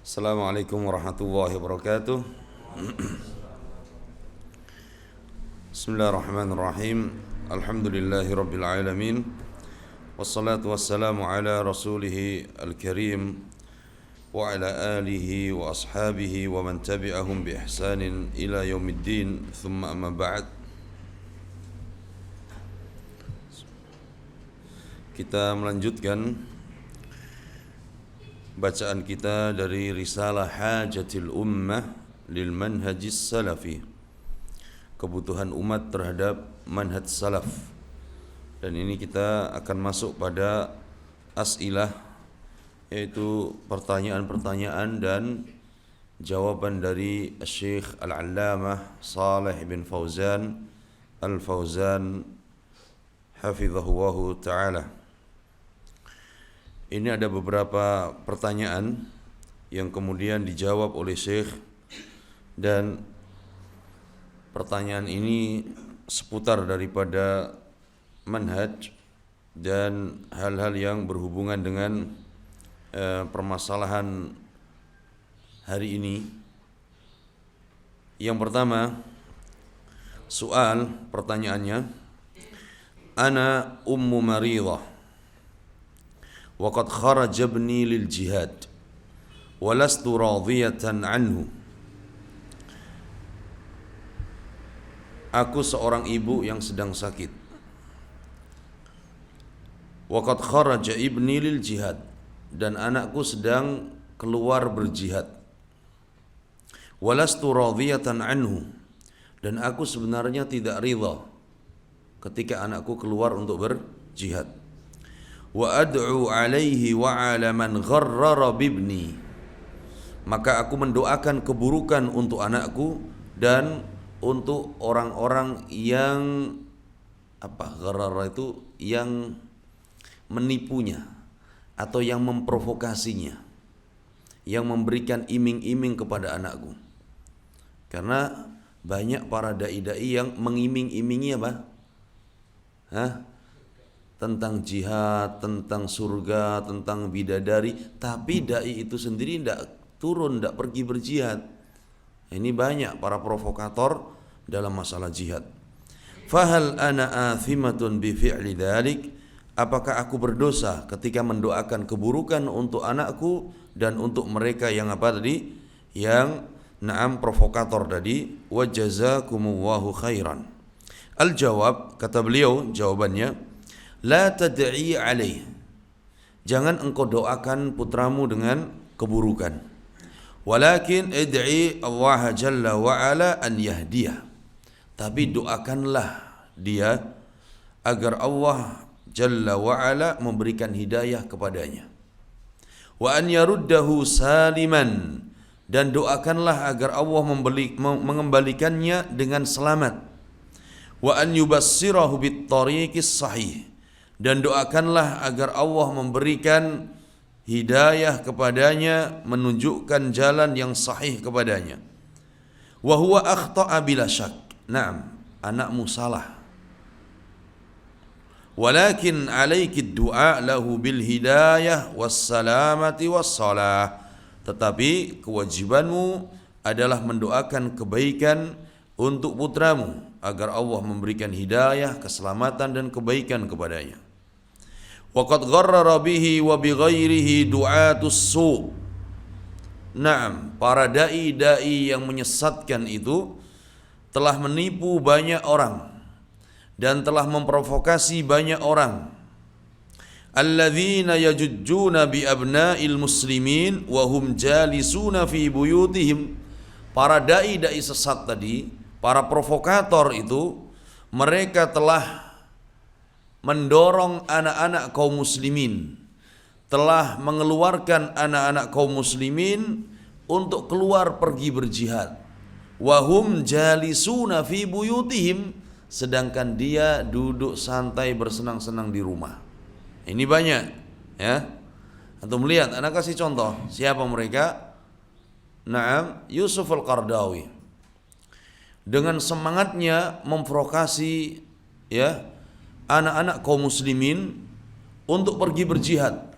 Assalamualaikum warahmatullahi wabarakatuh. Bismillahirrahmanirrahim. Alhamdulillahi rabbil alamin. Wassalatu wassalamu ala rasulih al-karim wa ala alihi wa ashabihi wa man tabi'ahum bi ihsanin ila yaumiddin. Thumma amma ba'd. Kita melanjutkan bacaan kita dari Risalah Hajatil Ummah lil Manhajis Salafi, kebutuhan umat terhadap manhaj salaf. Dan ini kita akan masuk pada as'ilah, yaitu pertanyaan-pertanyaan dan jawaban dari Syekh Al-Allamah Shalih bin Fauzan Al-Fauzan hafizahullahu ta'ala. Ini ada beberapa pertanyaan yang kemudian dijawab oleh Syekh, dan pertanyaan ini seputar daripada manhaj dan hal-hal yang berhubungan dengan permasalahan hari ini. Yang pertama, soal pertanyaannya, ana ummu maridah وقد خرج ابني للجهاد ولست راضية عنه. Aku seorang ibu yang sedang sakit. وقد خرج ابني للجهاد, dan anakku sedang keluar berjihad. ولست راضية عنه, dan aku sebenarnya tidak ridha ketika anakku keluar untuk berjihad. Wa ad'u alaihi wa ala man gharrara bibni, maka aku mendoakan keburukan untuk anakku dan untuk orang-orang yang gharrara itu yang menipunya atau yang memprovokasinya, yang memberikan iming-iming kepada anakku. Karena banyak para dai-dai yang mengiming-imingi tentang jihad, tentang surga, tentang bidadari, tapi dai itu sendiri tidak turun, tidak pergi berjihad. Ini banyak para provokator dalam masalah jihad. Fahal ana athimatun bi fi'li dzalik? Apakah aku berdosa ketika mendoakan keburukan untuk anakku dan untuk mereka yang yang provokator tadi? Wa jazakumullahu khairan. Al-jawab, kata beliau jawabannya, la tad'i alaih, jangan engkau doakan putramu dengan keburukan. Walakin id'i Allah jalla wa ala an yahdiyah, tapi doakanlah dia agar Allah jalla wa ala memberikan hidayah kepadanya. Wa an yaruddahu saliman, dan doakanlah agar Allah mengembalikannya dengan selamat. Wa an yubassirahu bit tariqis sahih, dan doakanlah agar Allah memberikan hidayah kepadanya, menunjukkan jalan yang sahih kepadanya. Wa huwa akhta'a bila syak. Naam, anakmu salah. Walakin alaiki du'a lahu bil hidayah was salamati was salah. Tetapi kewajibanmu adalah mendoakan kebaikan untuk putramu agar Allah memberikan hidayah, keselamatan dan kebaikan kepadanya. Waqad gharrara bihi wa bighairihi du'atus su'. Naam, para dai-dai yang menyesatkan itu telah menipu banyak orang dan telah memprovokasi banyak orang. Alladzina yajujjuna bi abna'il muslimin wa hum jalisuna fi buyutihim. Para dai-dai sesat tadi, para provokator itu, mereka telah mendorong anak-anak kaum muslimin, telah mengeluarkan anak-anak kaum muslimin untuk keluar pergi berjihad. Wahum jalisuna fi buyutihim, sedangkan dia duduk santai bersenang-senang di rumah. Ini banyak, ya. Antum melihat, anak kasih contoh, siapa mereka? Naam, Yusuf Al-Qaradawi. Dengan semangatnya memprovokasi, ya, anak-anak kaum muslimin untuk pergi berjihad.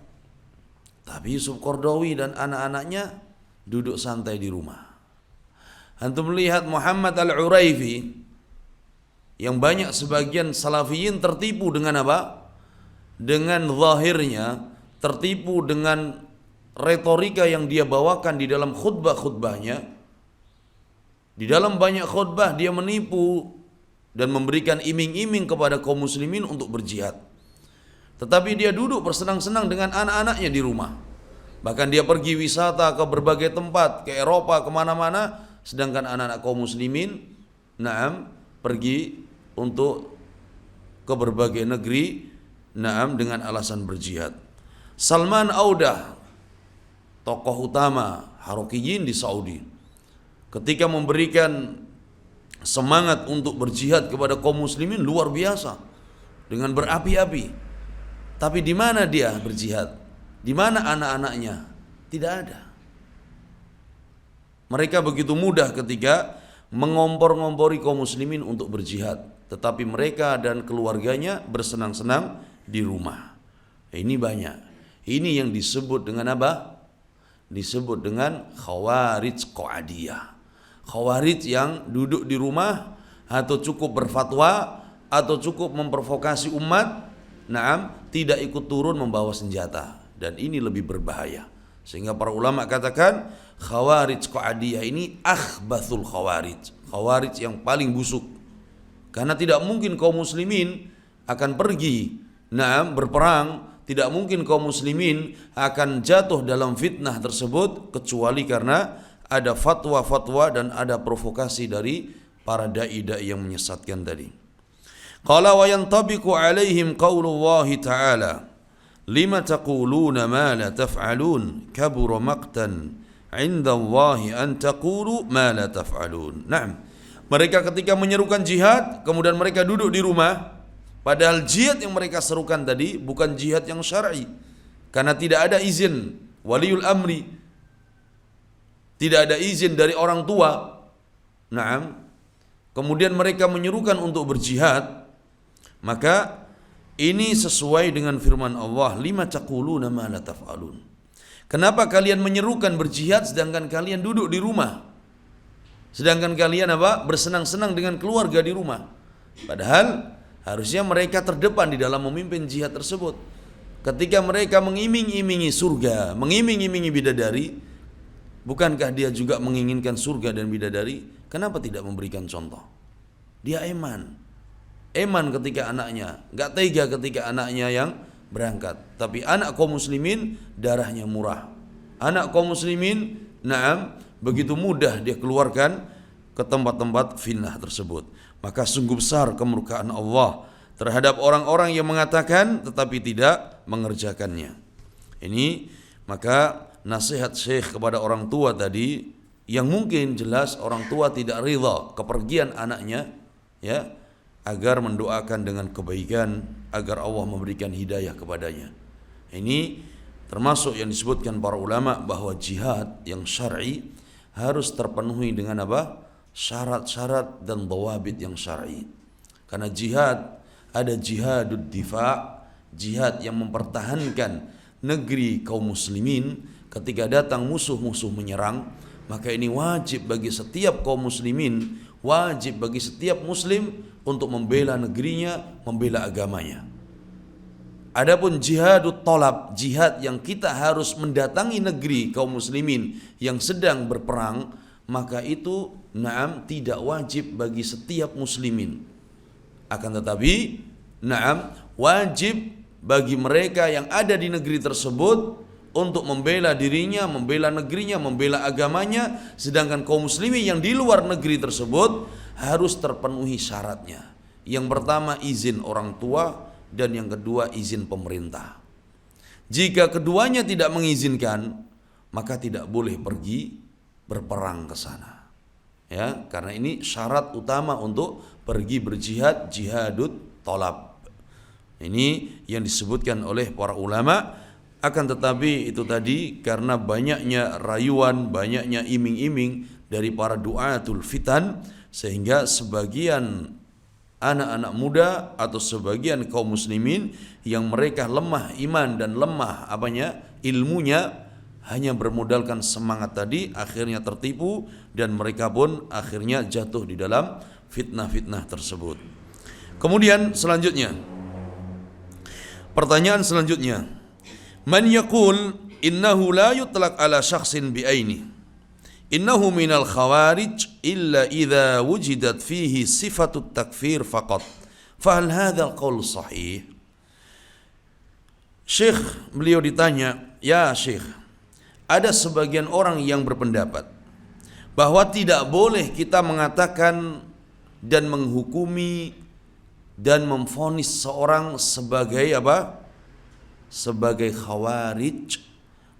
Tapi Yusuf Qaradawi dan anak-anaknya duduk santai di rumah. Antum melihat Muhammad Al-Uraifi yang banyak sebagian salafiyin tertipu dengan apa? Dengan zahirnya, tertipu dengan retorika yang dia bawakan di dalam khutbah-khutbahnya. Di dalam banyak khutbah dia menipu dan memberikan iming-iming kepada kaum muslimin untuk berjihad. Tetapi dia duduk bersenang-senang dengan anak-anaknya di rumah. Bahkan dia pergi wisata ke berbagai tempat, ke Eropa, kemana-mana, sedangkan anak-anak kaum muslimin pergi untuk ke berbagai negeri dengan alasan berjihad. Salman Audah, tokoh utama Harokiyin di Saudi, ketika memberikan semangat untuk berjihad kepada kaum muslimin luar biasa dengan berapi-api. Tapi di mana dia berjihad? Di mana anak-anaknya? Tidak ada. Mereka begitu mudah ketika mengompor-ngompori kaum muslimin untuk berjihad, tetapi mereka dan keluarganya bersenang-senang di rumah. Ini banyak. Ini yang disebut dengan apa? Disebut dengan khawarij qa'adiyah. Khawarij yang duduk di rumah atau cukup berfatwa atau cukup memprovokasi umat, tidak ikut turun membawa senjata, dan ini lebih berbahaya. Sehingga para ulama katakan khawarij qa'adiyah ini akhbathul khawarij, khawarij yang paling busuk. Karena tidak mungkin kaum muslimin akan pergi berperang, tidak mungkin kaum muslimin akan jatuh dalam fitnah tersebut kecuali karena ada fatwa-fatwa dan ada provokasi dari para dai-dai yang menyesatkan tadi. Qala wa yantabiqu alaihim qaulullahi ta'ala lima taquluna ma la taf'alun kabura maqtan 'inda Allahi an taqulu ma la taf'alun. Mereka ketika menyerukan jihad kemudian mereka duduk di rumah, padahal jihad yang mereka serukan tadi bukan jihad yang syar'i karena tidak ada izin waliul amri, tidak ada izin dari orang tua. Kemudian mereka menyerukan untuk berjihad, maka ini sesuai dengan firman Allah, lima taquluna ma la taf'alun. Kenapa kalian menyerukan berjihad sedangkan kalian duduk di rumah? Sedangkan kalian bersenang-senang dengan keluarga di rumah. Padahal harusnya mereka terdepan di dalam memimpin jihad tersebut. Ketika mereka mengiming-imingi surga, mengiming-imingi bidadari, bukankah dia juga menginginkan surga dan bidadari? Kenapa tidak memberikan contoh? Dia eman ketika anaknya, gak tega ketika anaknya yang berangkat. Tapi anak kaum muslimin darahnya murah. Anak kaum muslimin, begitu mudah dia keluarkan ke tempat-tempat fitnah tersebut. Maka sungguh besar kemurkaan Allah terhadap orang-orang yang mengatakan tetapi tidak mengerjakannya. Ini maka nasihat Syekh kepada orang tua tadi, yang mungkin jelas orang tua tidak ridha kepergian anaknya, agar mendoakan dengan kebaikan agar Allah memberikan hidayah kepadanya. Ini termasuk yang disebutkan para ulama bahwa jihad yang syar'i harus terpenuhi dengan syarat-syarat dan dhawabit yang syar'i. Karena jihad ada jihadud difa', jihad yang mempertahankan negeri kaum muslimin ketika datang musuh-musuh menyerang, maka ini wajib bagi setiap kaum muslimin, wajib bagi setiap muslim untuk membela negerinya, membela agamanya. Adapun jihadut tolab, jihad yang kita harus mendatangi negeri kaum muslimin yang sedang berperang, maka itu tidak wajib bagi setiap muslimin. Akan tetapi wajib bagi mereka yang ada di negeri tersebut untuk membela dirinya, membela negerinya, membela agamanya. Sedangkan kaum muslimin yang di luar negeri tersebut harus terpenuhi syaratnya. Yang pertama izin orang tua, dan yang kedua izin pemerintah. Jika keduanya tidak mengizinkan, maka tidak boleh pergi berperang ke sana. Karena ini syarat utama untuk pergi berjihad, jihadut tolab. Ini yang disebutkan oleh para ulama. Akan tetapi itu tadi karena banyaknya rayuan, banyaknya iming-iming dari para du'atul fitan, sehingga sebagian anak-anak muda atau sebagian kaum muslimin yang mereka lemah iman dan lemah ilmunya, hanya bermodalkan semangat tadi, akhirnya tertipu dan mereka pun akhirnya jatuh di dalam fitnah-fitnah tersebut. Kemudian selanjutnya, pertanyaan selanjutnya, man yaqul innahu la yutlaq ala syakhsin bi'aini innahu minal khawarij illa idza wujidat fihi sifatut takfir faqat fahal hadzal qaul sahih? Syekh, beliau ditanya, ya Syekh, ada sebagian orang yang berpendapat bahwa tidak boleh kita mengatakan dan menghukumi dan memvonis seorang sebagai apa? Sebagai khawarij,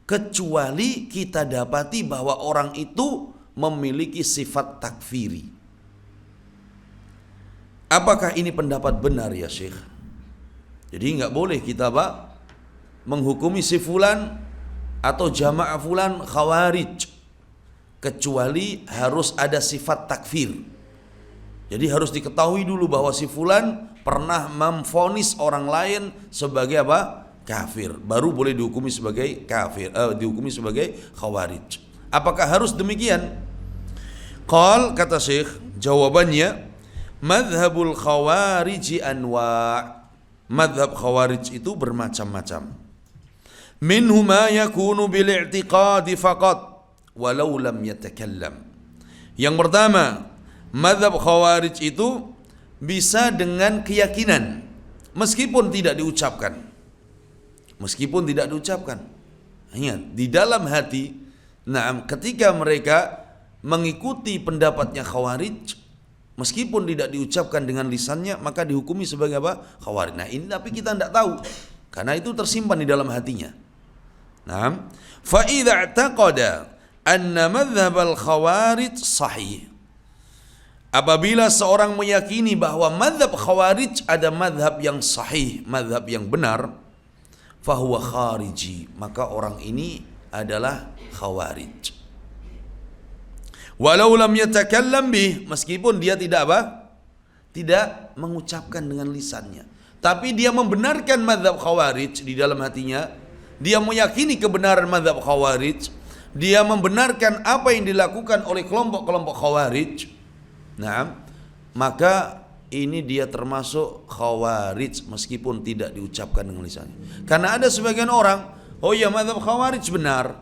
kecuali kita dapati bahwa orang itu memiliki sifat takfiri. Apakah ini pendapat benar ya Syekh? Jadi nggak boleh kita menghukumi si fulan atau jamaah fulan khawarij, kecuali harus ada sifat takfir. Jadi harus diketahui dulu bahwa si fulan pernah memvonis orang lain sebagai apa? Kafir, baru boleh dihukumi sebagai kafir, dihukumi sebagai khawarij. Apakah harus demikian? Qal, kata Syekh, jawabannya, madhabul khawarij anwa'. Madhab khawarij itu bermacam-macam. Minhu ma yakunu bil i'tiqadi faqat walau lam yatakallam. Yang pertama, madhab khawarij itu bisa dengan keyakinan meskipun tidak diucapkan. Meskipun tidak diucapkan. Ingat, di dalam hati, nah, ketika mereka mengikuti pendapatnya khawarij, meskipun tidak diucapkan dengan lisannya, maka dihukumi sebagai apa? Khawarij. Nah, ini tapi kita tidak tahu, karena itu tersimpan di dalam hatinya. Nah, fa idza i'taqada anna madhhab al-khawarij sahih. Apabila seorang meyakini bahwa madhab khawarij ada madhab yang sahih, madhab yang benar, fahuwa khariji, maka orang ini adalah khawarij. Walau lam yatakallam bih, meskipun dia tidak apa? Tidak mengucapkan dengan lisannya, tapi dia membenarkan madhab khawarij di dalam hatinya. Dia meyakini kebenaran madhab khawarij, dia membenarkan apa yang dilakukan oleh kelompok-kelompok khawarij. Nah, maka ini dia termasuk khawarij meskipun tidak diucapkan dengan lisannya. Karena ada sebagian orang, oh ya madhab khawarij benar,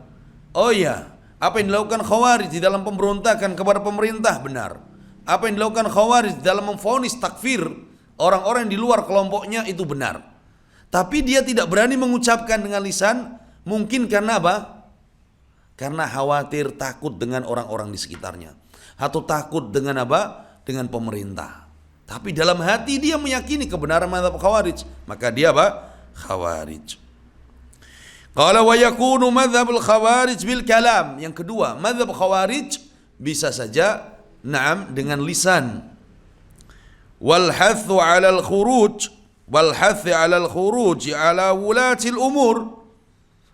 oh ya apa yang dilakukan khawarij di dalam pemberontakan kepada pemerintah benar, apa yang dilakukan khawarij dalam memvonis takfir orang-orang di luar kelompoknya itu benar. Tapi dia tidak berani mengucapkan dengan lisan, mungkin karena apa? Karena khawatir, takut dengan orang-orang di sekitarnya, atau takut dengan apa? Dengan pemerintah. Tapi dalam hati dia meyakini kebenaran mazhab khawarij, maka dia apa? Khawarij. Qala wa yakunu mazhabul khawarij bil kalam. Yang kedua, mazhab khawarij bisa saja na'am dengan lisan. Wal hathu 'ala al khuruj wal hathi 'ala al khuruj 'ala wulati al umur.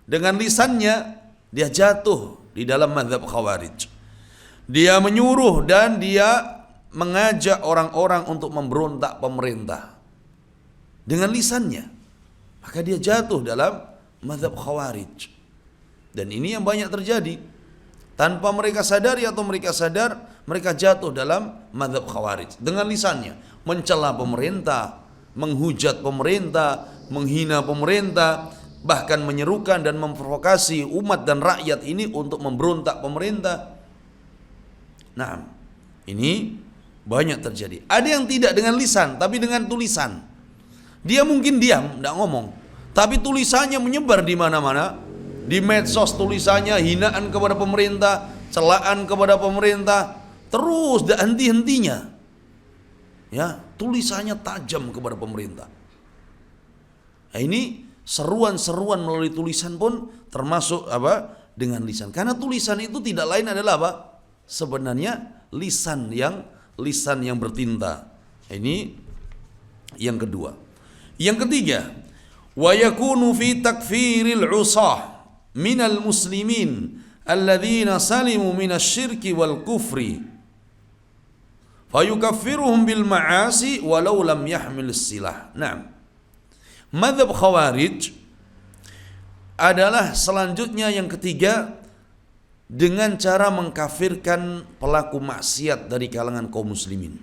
Dengan lisannya dia jatuh di dalam mazhab khawarij. Dia menyuruh dan dia mengajak orang-orang untuk memberontak pemerintah dengan lisannya, maka dia jatuh dalam mazhab khawarij. Dan ini yang banyak terjadi, tanpa mereka sadari atau mereka sadar, mereka jatuh dalam mazhab khawarij dengan lisannya, mencela pemerintah, menghujat pemerintah, menghina pemerintah, bahkan menyerukan dan memprovokasi umat dan rakyat ini untuk memberontak pemerintah. Nah, ini banyak terjadi. Ada yang tidak dengan lisan, tapi dengan tulisan. Dia mungkin diam, tidak ngomong, tapi tulisannya menyebar di mana-mana. Di medsos tulisannya hinaan kepada pemerintah, celaan kepada pemerintah, terus tidak henti-hentinya. Ya, tulisannya tajam kepada pemerintah. Nah, ini seruan-seruan melalui tulisan pun termasuk apa? Dengan lisan. Karena tulisan itu tidak lain adalah apa? Sebenarnya lisan yang bertinta. Ini yang kedua. Yang ketiga, wa yakunu fi takfiril usah minal muslimin alladzina salimu minasyirki wal kufri fayukaffiruhum bil ma'asi walau lam yahmil silah. Nah, mazhab khawarij adalah selanjutnya yang ketiga, dengan cara mengkafirkan pelaku maksiat dari kalangan kaum muslimin.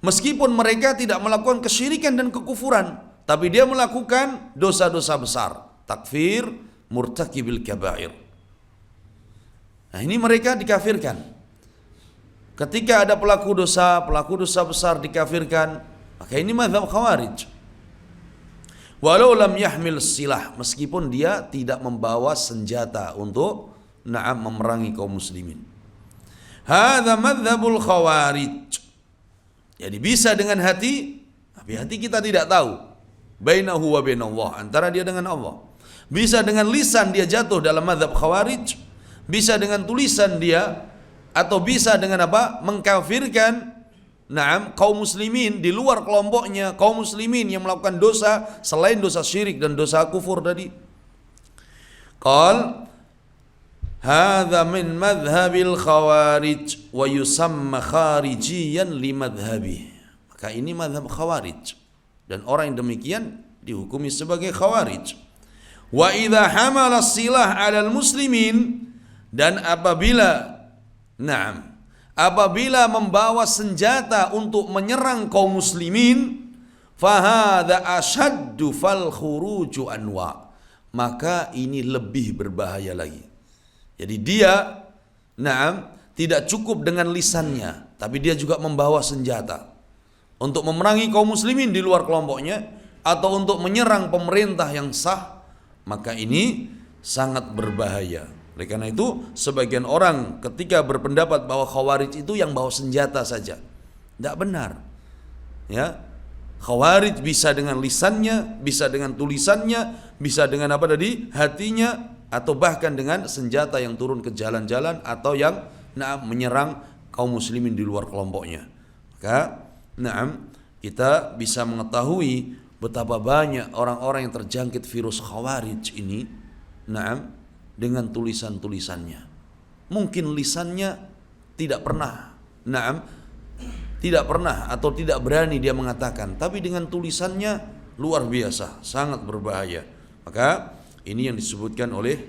Meskipun mereka tidak melakukan kesyirikan dan kekufuran, tapi dia melakukan dosa-dosa besar. Takfir murtakibil kabair. Nah, ini mereka dikafirkan. Ketika ada pelaku dosa besar dikafirkan, maka ini mazhab Khawarij. Walau lam yahmil silah, meskipun dia tidak membawa senjata untuk memerangi kaum muslimin. Hadza madzhabul Khawarij. Jadi bisa dengan hati, tapi hati kita tidak tahu. Bainahu wa bainallah, antara dia dengan Allah. Bisa dengan lisan dia jatuh dalam mazhab Khawarij, bisa dengan tulisan dia, atau bisa dengan apa? Mengkafirkan kaum muslimin di luar kelompoknya, kaum muslimin yang melakukan dosa selain dosa syirik dan dosa kufur tadi. Qal hadza min madhhabil Khawarij wa yusamma kharijiyan li madhhabi. Maka ini mazhab Khawarij, dan orang yang demikian dihukumi sebagai Khawarij. Wa idza hamala silah 'alal muslimin, dan apabila membawa senjata untuk menyerang kaum muslimin, fahadha ashaddu fal khuruju anwa, maka ini lebih berbahaya lagi. Jadi dia tidak cukup dengan lisannya, tapi dia juga membawa senjata untuk memerangi kaum muslimin di luar kelompoknya, atau untuk menyerang pemerintah yang sah, maka ini sangat berbahaya. Oleh karena itu, sebagian orang ketika berpendapat bahwa Khawarij itu yang bawa senjata saja, tidak benar. Ya, Khawarij bisa dengan lisannya, bisa dengan tulisannya, bisa dengan hatinya, atau bahkan dengan senjata yang turun ke jalan-jalan, atau yang menyerang kaum muslimin di luar kelompoknya. Maka kita bisa mengetahui betapa banyak orang-orang yang terjangkit virus Khawarij ini dengan tulisan-tulisannya. Mungkin lisannya tidak pernah atau tidak berani dia mengatakan, tapi dengan tulisannya luar biasa, sangat berbahaya. Maka ini yang disebutkan oleh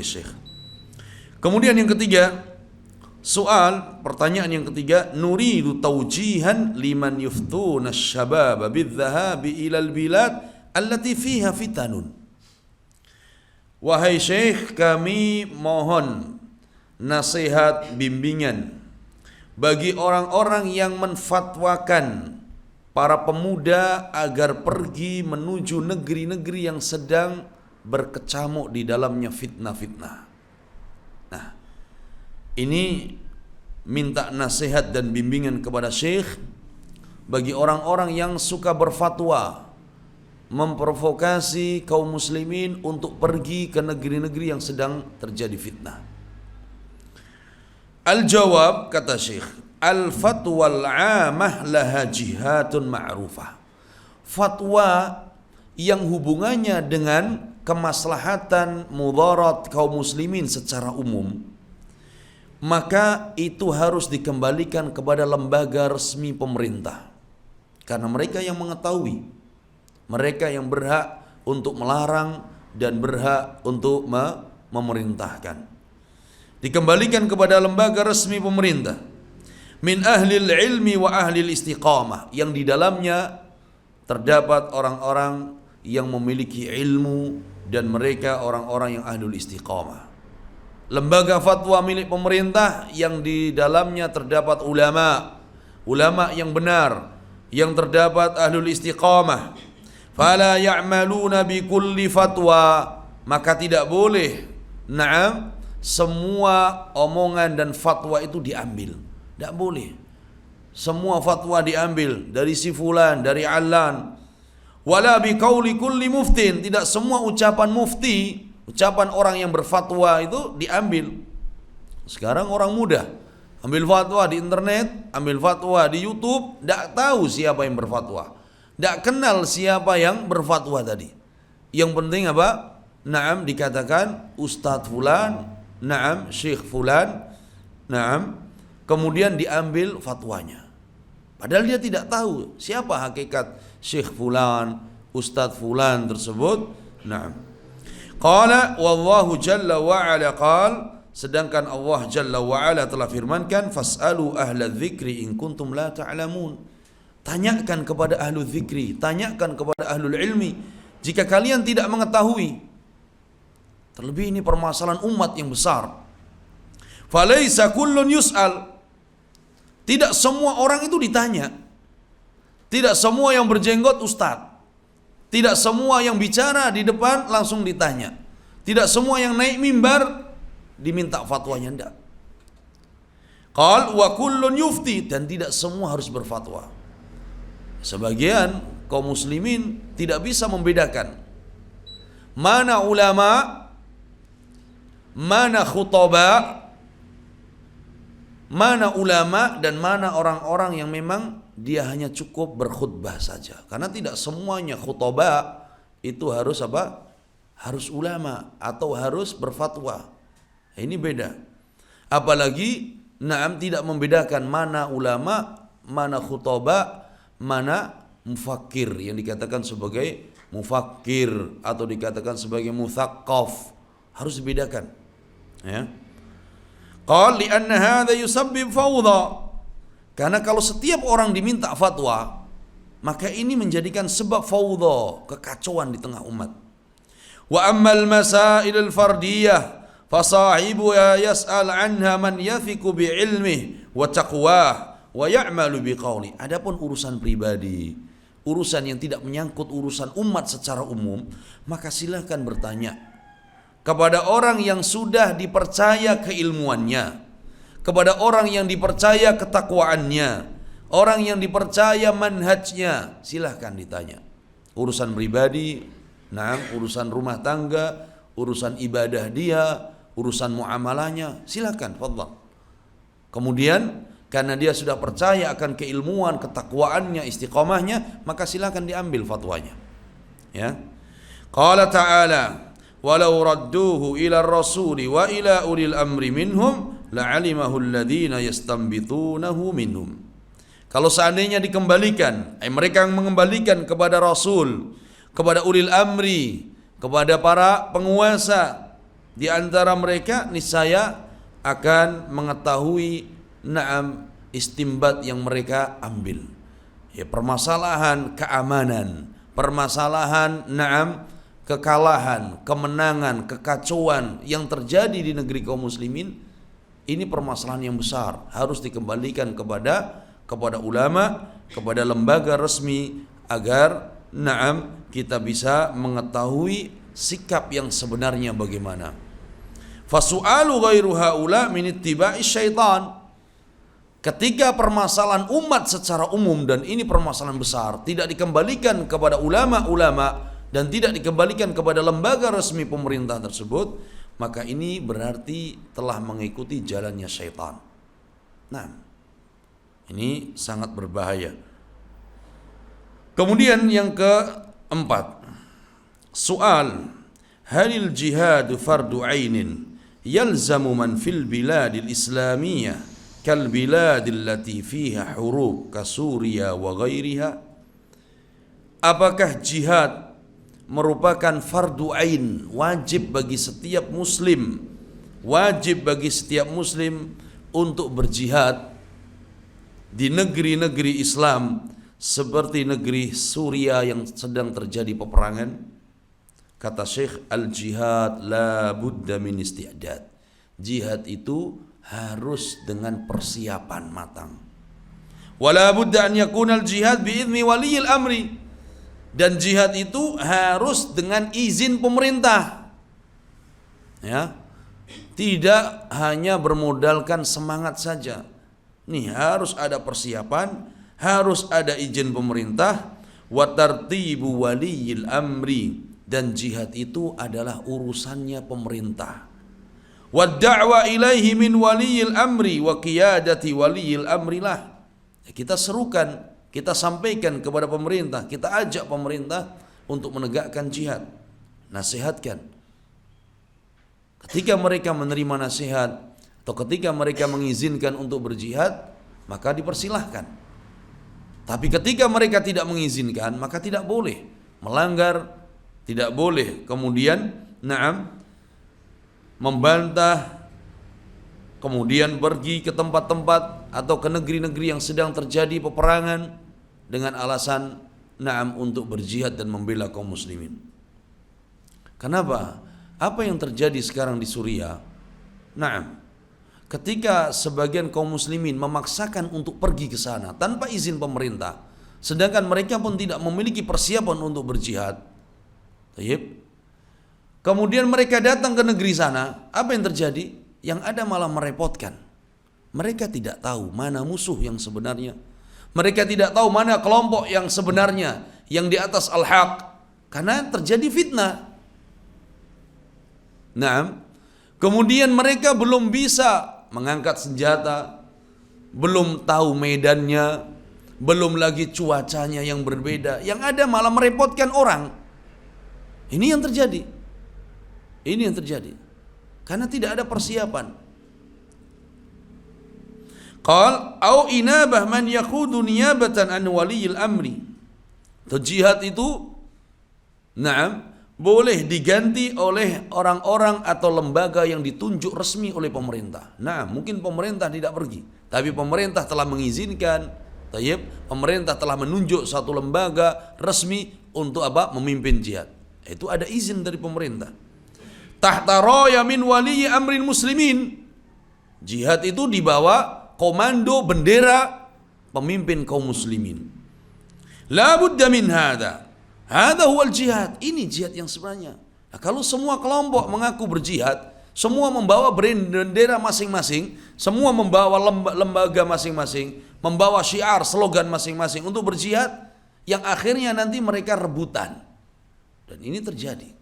Syekh. Kemudian yang ketiga, pertanyaan yang ketiga, nuridu taujihan liman yuftuna asy-syabab bidh-dhahabi ila al-bilad allati fiha fitanun. Wahai Syekh, kami mohon nasihat bimbingan bagi orang-orang yang menfatwakan para pemuda agar pergi menuju negeri-negeri yang sedang berkecamuk di dalamnya fitnah-fitnah. Nah, ini minta nasihat dan bimbingan kepada Syekh bagi orang-orang yang suka berfatwa, memprovokasi kaum muslimin untuk pergi ke negeri-negeri yang sedang terjadi fitnah. Al-jawab, kata Syekh, al-fatwa al-'amah laha jihatun ma'rufah. Fatwa yang hubungannya dengan kemaslahatan mudarat kaum muslimin secara umum, maka itu harus dikembalikan kepada lembaga resmi pemerintah, karena mereka yang mengetahui, mereka yang berhak untuk melarang dan berhak untuk memerintahkan. Dikembalikan kepada lembaga resmi pemerintah, min ahlil ilmi wa ahlil istiqamah, yang di dalamnya terdapat orang-orang yang memiliki ilmu dan mereka orang-orang yang ahlul istiqamah. Lembaga fatwa milik pemerintah yang di dalamnya terdapat ulama yang benar, yang terdapat ahlul istiqamah. Fala ya'maluna bi kulli fatwa, maka tidak boleh semua omongan dan fatwa itu diambil. Tidak boleh semua fatwa diambil dari si fulan, dari allan. Wala bi qauli kulli muftin, tidak semua ucapan mufti, ucapan orang yang berfatwa itu diambil. Sekarang orang muda ambil fatwa di internet, ambil fatwa di YouTube, tidak tahu siapa yang berfatwa, tidak kenal siapa yang berfatwa tadi. Yang penting apa? Dikatakan Ustadz fulan, Syekh fulan, kemudian diambil fatwanya. Padahal dia tidak tahu siapa hakikat Syekh fulan, Ustadz fulan tersebut. Qala wallahu jalla wa ala qala, sedangkan Allah jalla wa ala telah firmankan, fas'alu ahla dzikri in kuntum la ta'lamun. Tanyakan kepada ahlu dzikri, tanyakan kepada ahlul ilmi jika kalian tidak mengetahui. Terlebih ini permasalahan umat yang besar. Falaisa kullun yus'al. Tidak semua orang itu ditanya. Tidak semua yang berjenggot ustaz. Tidak semua yang bicara di depan langsung ditanya. Tidak semua yang naik mimbar diminta fatwanya, enggak. Qal wa kullun yufti, dan tidak semua harus berfatwa. Sebagian kaum muslimin tidak bisa membedakan mana ulama, mana khutaba, mana ulama, dan mana orang-orang yang memang dia hanya cukup berkhutbah saja. Karena tidak semuanya khutbah itu harus apa? Harus ulama atau harus berfatwa. Ini beda. Apalagi tidak membedakan mana ulama, mana khutbah, mana mufakkir, yang dikatakan sebagai mufakkir atau dikatakan sebagai mutsaqqaf. Harus dibedakan. Ya. Qal li anna hadha yusabbib fawdha. Karena kalau setiap orang diminta fatwa, maka ini menjadikan sebab fawdha, kekacauan di tengah umat. Wa ammal masail al-fardiyah fasahibuha yas'al anha man yathiqu bi ilmihi wa taqwah wa ya'malu bi qawli. Adapun urusan pribadi, urusan yang tidak menyangkut urusan umat secara umum, maka silahkan bertanya kepada orang yang sudah dipercaya keilmuannya, kepada orang yang dipercaya ketakwaannya, orang yang dipercaya manhajnya, silahkan ditanya. Urusan pribadi, urusan rumah tangga, urusan ibadah dia, urusan muamalahnya, silahkan, fadhal. Kemudian karena dia sudah percaya akan keilmuan, ketakwaannya, istiqamahnya, maka silahkan diambil fatwanya. Ya. Qala ta'ala, walau radduhu ila rasuli wa ila ulil amri minhum la'alimahu alladhina yastanbitunahu minhum. Kalau seandainya dikembalikan, mereka yang mengembalikan kepada Rasul, kepada ulil amri, kepada para penguasa di antara mereka, niscaya akan mengetahui istimbat yang mereka ambil. Ya, permasalahan keamanan, permasalahan kekalahan, kemenangan, kekacauan yang terjadi di negeri kaum muslimin, ini permasalahan yang besar, harus dikembalikan kepada ulama, kepada lembaga resmi, agar kita bisa mengetahui sikap yang sebenarnya bagaimana. Fasu'alu ghairu haula min ittiba'i syaitan. Ketika permasalahan umat secara umum, dan ini permasalahan besar, tidak dikembalikan kepada ulama-ulama dan tidak dikembalikan kepada lembaga resmi pemerintah tersebut, maka ini berarti telah mengikuti jalannya syaitan. Nah, ini sangat berbahaya. Kemudian yang keempat, soal halil jihad fardu ainin yalzamu man fil biladil islamiyah kal biladil lati fiha hurub ka Suria wa ghairiha. Apakah jihad merupakan fardu ain, wajib bagi setiap muslim, wajib bagi setiap muslim untuk berjihad di negeri-negeri Islam seperti negeri Suria yang sedang terjadi peperangan? Kata Syekh, al-jihad la budda min isti'dad. Jihad itu harus dengan persiapan matang. Wala budda an yakuna al-jihad bi'izni waliyil amri. Dan jihad itu harus dengan izin pemerintah. Ya. Tidak hanya bermodalkan semangat saja. Nih, harus ada persiapan, harus ada izin pemerintah, wa tartibu waliyil amri, dan jihad itu adalah urusannya pemerintah. Wa da'wa ilaihi min waliyil amri wa qiyadati waliyil amri lah. Kita serukan, kita sampaikan kepada pemerintah, kita ajak pemerintah untuk menegakkan jihad. Nasihatkan. Ketika mereka menerima nasihat atau ketika mereka mengizinkan untuk berjihad, maka dipersilahkan. Tapi ketika mereka tidak mengizinkan, maka tidak boleh melanggar, tidak boleh kemudian membantah, kemudian pergi ke tempat-tempat atau ke negeri-negeri yang sedang terjadi peperangan dengan alasan untuk berjihad dan membela kaum muslimin. Kenapa? Apa yang terjadi sekarang di Suriah? Ketika sebagian kaum muslimin memaksakan untuk pergi ke sana tanpa izin pemerintah, sedangkan mereka pun tidak memiliki persiapan untuk berjihad. Kemudian mereka datang ke negeri sana, apa yang terjadi? Yang ada malah merepotkan. Mereka tidak tahu mana musuh yang sebenarnya. Mereka tidak tahu mana kelompok yang sebenarnya, yang di atas al-haq. Karena terjadi fitnah. Kemudian mereka belum bisa mengangkat senjata, belum tahu medannya, belum lagi cuacanya yang berbeda. Yang ada malah merepotkan orang. Ini yang terjadi. Ini yang terjadi. Karena tidak ada persiapan. Qal au inabah man yakhudu niyabatan an waliyil amri. Jihad itu boleh diganti oleh orang-orang atau lembaga yang ditunjuk resmi oleh pemerintah. Mungkin pemerintah tidak pergi, tapi pemerintah telah mengizinkan, pemerintah telah menunjuk satu lembaga resmi untuk memimpin jihad. Itu ada izin dari pemerintah. Tahta raya min wali amrin muslimin. Jihad itu di bawah komando bendera pemimpin kaum muslimin. La budda min hada. Hada huwal jihad. Ini jihad yang sebenarnya. Nah, kalau semua kelompok mengaku berjihad, semua membawa bendera masing-masing, semua membawa lembaga masing-masing, membawa syiar, slogan masing-masing untuk berjihad, yang akhirnya nanti mereka rebutan. Dan ini terjadi.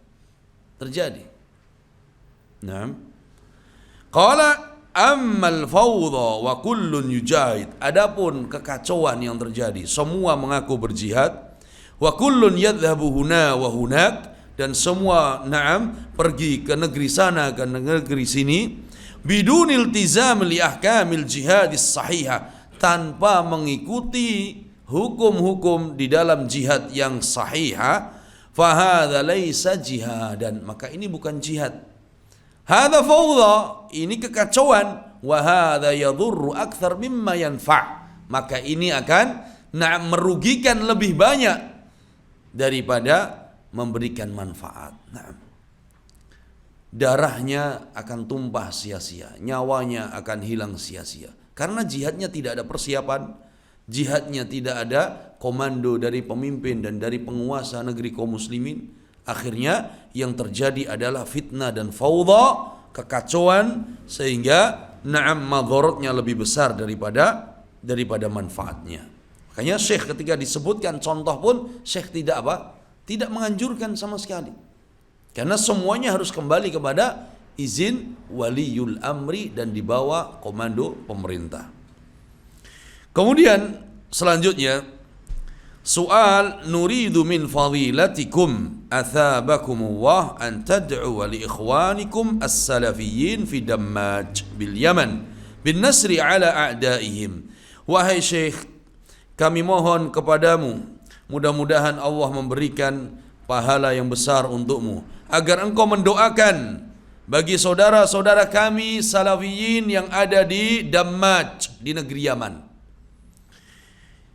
Qala ammal fawdha wa kullun yujahid. Adapun kekacauan yang terjadi, semua mengaku berjihad, wa kullun yadhhabu huna wa hunak, dan semua pergi ke negeri sana ke negeri sini, bidun iltizam li ahkamil jihadis sahihah, tanpa mengikuti hukum-hukum di dalam jihad yang sahihah, fahadha laisa jihadan, maka ini bukan jihad. Hadha fawdha, ini kekacauan, wa hadha yadurru akthar mimma yanfa', maka ini akan merugikan lebih banyak daripada memberikan manfaat. Darahnya akan tumpah sia-sia, nyawanya akan hilang sia-sia. Karena jihadnya tidak ada persiapan, jihadnya tidak ada komando dari pemimpin dan dari penguasa negeri kaum muslimin. Akhirnya yang terjadi adalah fitnah dan fawdha, kekacauan, sehingga madharatnya lebih besar daripada manfaatnya. Makanya Syekh ketika disebutkan contoh pun Syekh tidak menganjurkan sama sekali. Karena semuanya harus kembali kepada izin waliyul amri dan di bawah komando pemerintah. Kemudian selanjutnya, soal nuridu min fadilatikum athabakumullah an tad'u li ikhwanikum as-salafiyyin fi Dammaj bil Yaman bin nasri ala a'daihim. Wahai Syekh, kami mohon kepadamu, mudah-mudahan Allah memberikan pahala yang besar untukmu, agar engkau mendoakan bagi saudara-saudara kami salafiyin yang ada di Dammaj, di negeri Yaman.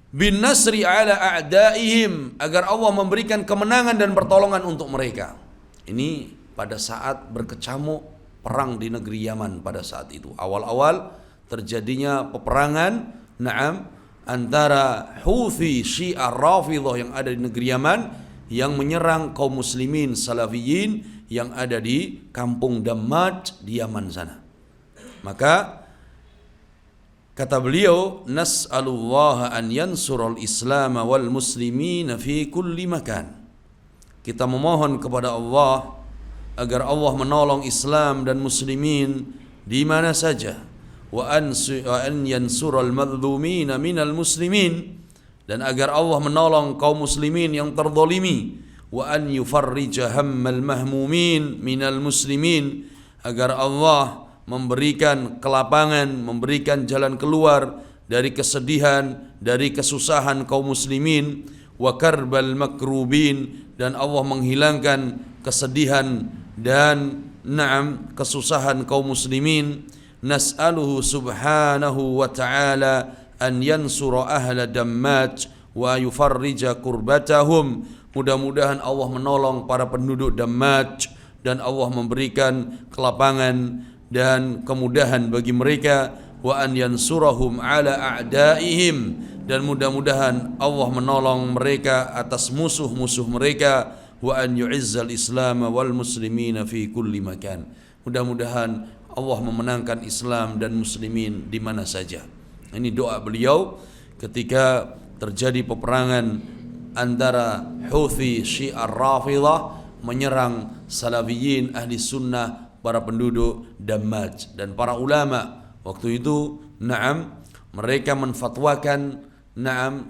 Bin nasri ala a'daihim, agar Allah memberikan kemenangan dan pertolongan untuk mereka. Ini pada saat berkecamuk perang di negeri Yaman pada saat itu. Awal-awal terjadinya peperangan, antara Houthi Syiah Rafidhah yang ada di negeri Yaman yang menyerang kaum muslimin salafiyin yang ada di kampung Dammaj di Yaman sana. Maka kata beliau, nas'alullah an yansurul Islam wal muslimin fi kulli makan. Kita memohon kepada Allah agar Allah menolong Islam dan muslimin di mana saja. Wa an yansural madhlumina minal muslimin, dan agar Allah menolong kaum muslimin yang terzalimi. Wa an yufarrija hammal mahmumin minal muslimin, agar Allah memberikan kelapangan, memberikan jalan keluar dari kesedihan, dari kesusahan kaum muslimin. Wa karbal makrubin, dan Allah menghilangkan kesedihan dan kesusahan kaum muslimin. Nas'aluhu subhanahu wa ta'ala an yansura ahla Dammaj wa yufarrija kurbatahum. Mudah-mudahan Allah menolong para penduduk Dammaj dan Allah memberikan kelapangan dan kemudahan bagi mereka. Wa an yansurahum ala a'daihim, dan mudah-mudahan Allah menolong mereka atas musuh-musuh mereka. Wa an yu'izzal Islam wal muslimina fi kulli makan. Mudah-mudahan Allah memenangkan Islam dan muslimin di mana saja. Ini doa beliau ketika terjadi peperangan antara Houthi Syiah Rafidhah menyerang Salafiyin ahli sunnah, para penduduk Dammaj. Dan para ulama waktu itu mereka menfatwakan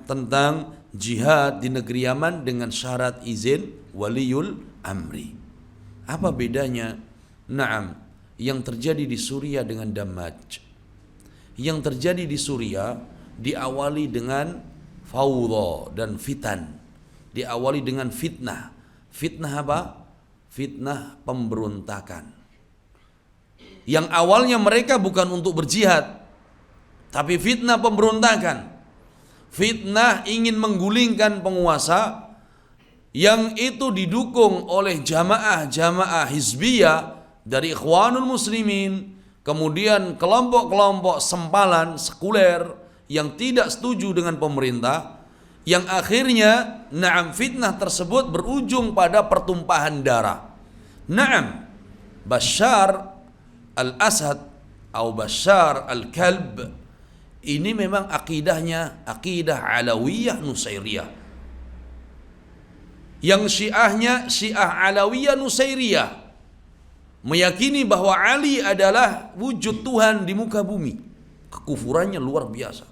tentang jihad di negeri Yaman dengan syarat izin waliul amri. Apa bedanya yang terjadi di Suriah dengan Dammaj? Yang terjadi di Suriah diawali dengan fawdha dan fitan, diawali dengan fitnah. Fitnah apa? Fitnah pemberontakan. Yang awalnya mereka bukan untuk berjihad, tapi fitnah pemberontakan. Fitnah ingin menggulingkan penguasa yang itu didukung oleh jamaah-jamaah hizbiyah dari Ikhwanul Muslimin, kemudian kelompok-kelompok sempalan sekuler yang tidak setuju dengan pemerintah, yang akhirnya fitnah tersebut berujung pada pertumpahan darah. Bashar al-Assad atau Bashar al-Kalb ini memang akidahnya akidah Alawiyah Nusairiyah. Yang Syiahnya Syiah Alawiyah Nusairiyah, meyakini bahwa Ali adalah wujud Tuhan di muka bumi. Kekufurannya luar biasa.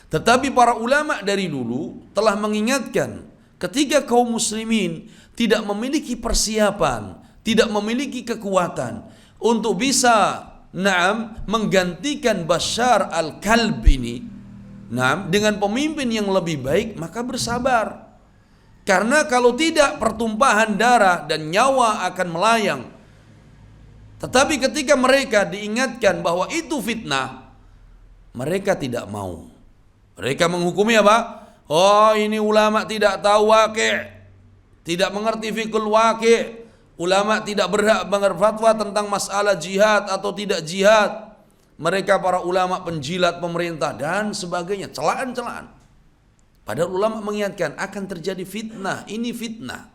Tetapi para ulama dari dulu telah mengingatkan, ketika kaum muslimin tidak memiliki persiapan, tidak memiliki kekuatan untuk bisa menggantikan Bashar al-Kalb ini dengan pemimpin yang lebih baik, maka bersabar. Karena kalau tidak, pertumpahan darah dan nyawa akan melayang. Tetapi ketika mereka diingatkan bahwa itu fitnah, mereka tidak mau. Mereka menghukumi apa? Oh, ini ulama tidak tahu waqi', tidak mengerti fikul waqi'. Ulama tidak berhak berfatwa tentang masalah jihad atau tidak jihad. Mereka para ulama penjilat pemerintah dan sebagainya, celaan-celaan. Padahal ulama mengingatkan akan terjadi fitnah, ini fitnah.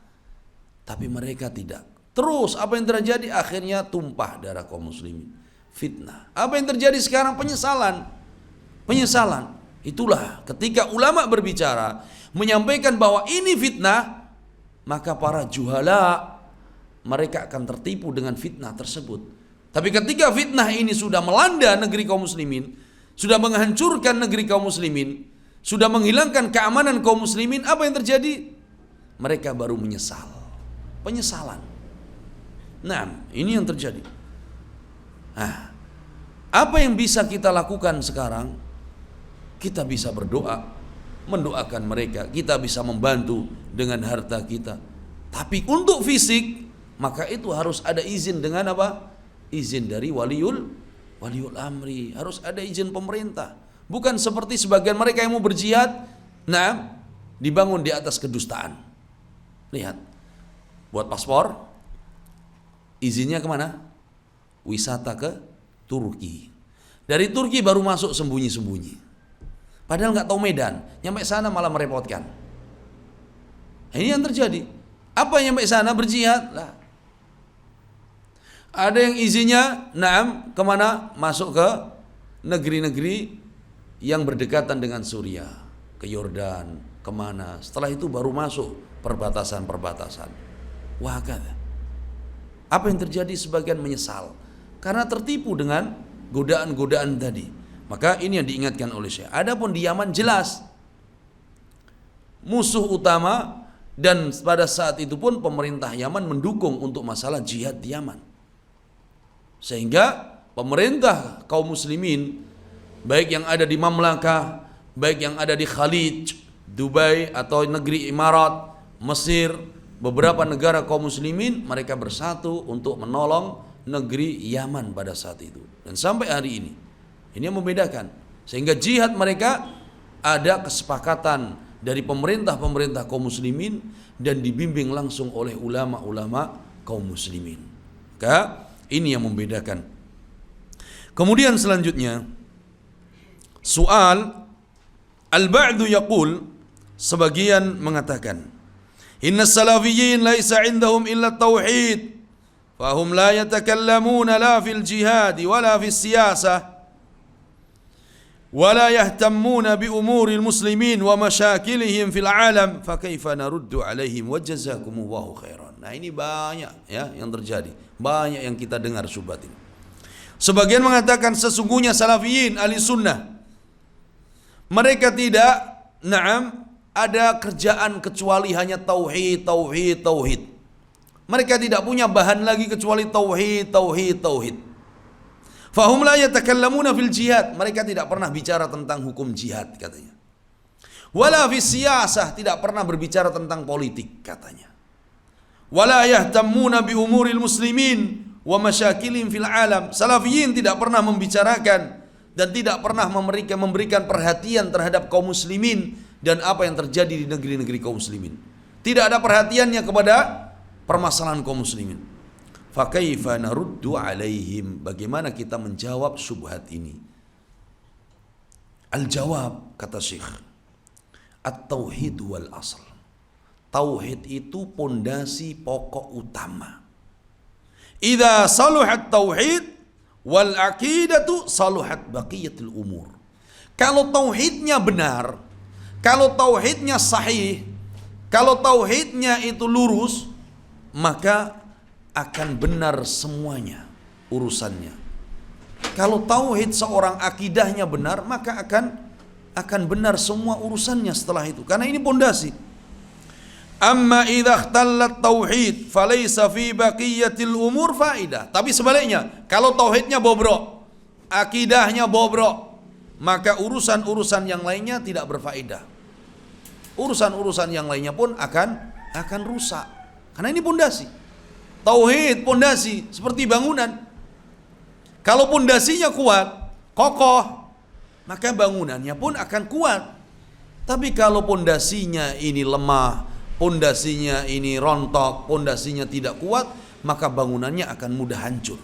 Tapi mereka tidak. Terus apa yang terjadi? Akhirnya tumpah darah kaum muslimin. Fitnah. Apa yang terjadi sekarang? Penyesalan. Penyesalan. Itulah ketika ulama berbicara, menyampaikan bahwa ini fitnah, maka para juhala mereka akan tertipu dengan fitnah tersebut. Tapi ketika fitnah ini sudah melanda negeri kaum muslimin, sudah menghancurkan negeri kaum muslimin, sudah menghilangkan keamanan kaum muslimin, apa yang terjadi? Mereka baru menyesal. Penyesalan. Ini yang terjadi. Apa yang bisa kita lakukan sekarang? Kita bisa berdoa, mendoakan mereka. Kita bisa membantu dengan harta kita. Tapi untuk fisik, maka itu harus ada izin dengan apa? Izin dari waliul amri. Harus ada izin pemerintah. Bukan seperti sebagian mereka yang mau berjihad, dibangun di atas kedustaan. Lihat, buat paspor, izinnya kemana? Wisata ke Turki. Dari Turki baru masuk sembunyi-sembunyi. Padahal nggak tahu medan, nyampe sana malah merepotkan. Ini yang terjadi. Apa yang nyampe sana? Berjihad lah. Ada yang izinnya, kemana? Masuk ke negeri-negeri yang berdekatan dengan Suriah, ke Yordan, kemana? Setelah itu baru masuk perbatasan-perbatasan. Wah, apa yang terjadi? Sebagian menyesal karena tertipu dengan godaan-godaan tadi. Maka ini yang diingatkan oleh Syekh. Adapun di Yaman jelas musuh utama, dan pada saat itu pun pemerintah Yaman mendukung untuk masalah jihad di Yaman. Sehingga pemerintah kaum muslimin, baik yang ada di Mamlakah, baik yang ada di Khalij, Dubai atau negeri Imarat, Mesir, beberapa negara kaum muslimin mereka bersatu untuk menolong negeri Yaman pada saat itu. Dan sampai hari ini yang membedakan. Sehingga jihad mereka ada kesepakatan dari pemerintah-pemerintah kaum muslimin dan dibimbing langsung oleh ulama-ulama kaum muslimin. Maka ini yang membedakan. Kemudian selanjutnya soal al-ba'du yaqul, sebagian mengatakan inna salafiyyin laisa indahum illa tauhid fahum la yatakallamuna la fil jihad wala fis siyasah wala yahtammuna bi umuril muslimin wa masyakilihim fil alam fakaifa naruddu alaihim wa jazakumullahu khairan. Nah, ini banyak ya yang terjadi, banyak yang kita dengar syubhat ini. Sebagian mengatakan sesungguhnya salafiyin ahli sunnah mereka tidak ada kerjaan kecuali hanya tauhid, tauhid, tauhid. Mereka tidak punya bahan lagi kecuali tauhid, tauhid, tauhid. Fahum la yatakallamuna fil jihad, mereka tidak pernah bicara tentang hukum jihad katanya. Wala fis siyasah, tidak pernah berbicara tentang politik katanya. Wala yahtammuna bi umuril muslimin wa masyakilihim fil alam. Salafiyin tidak pernah membicarakan dan tidak pernah memberikan perhatian terhadap kaum muslimin dan apa yang terjadi di negeri-negeri kaum muslimin. Tidak ada perhatiannya kepada permasalahan kaum muslimin. Fa kaifa naruddu alaihim, bagaimana kita menjawab syubhat ini? Al-jawab, kata Syekh, at-tauhid wal asl. Tauhid itu pondasi pokok utama. Idza saluhat tauhid wal aqidatu saluhat baqiyatul umur. Kalau tauhidnya benar, kalau tauhidnya sahih, kalau tauhidnya itu lurus, maka akan benar semuanya urusannya. Kalau tauhid seorang akidahnya benar, maka akan benar semua urusannya setelah itu. Karena ini pondasi. Amma idza ikhtallat tauhid falaysa fi baqiyatil umur faidah. Tapi sebaliknya, kalau tauhidnya bobrok, akidahnya bobrok, maka urusan-urusan yang lainnya tidak berfaedah. Urusan-urusan yang lainnya pun akan rusak. Karena ini pondasi. Tauhid pondasi seperti bangunan. Kalau pondasinya kuat, kokoh, maka bangunannya pun akan kuat. Tapi kalau pondasinya ini lemah, pondasinya ini rontok, pondasinya tidak kuat, maka bangunannya akan mudah hancur.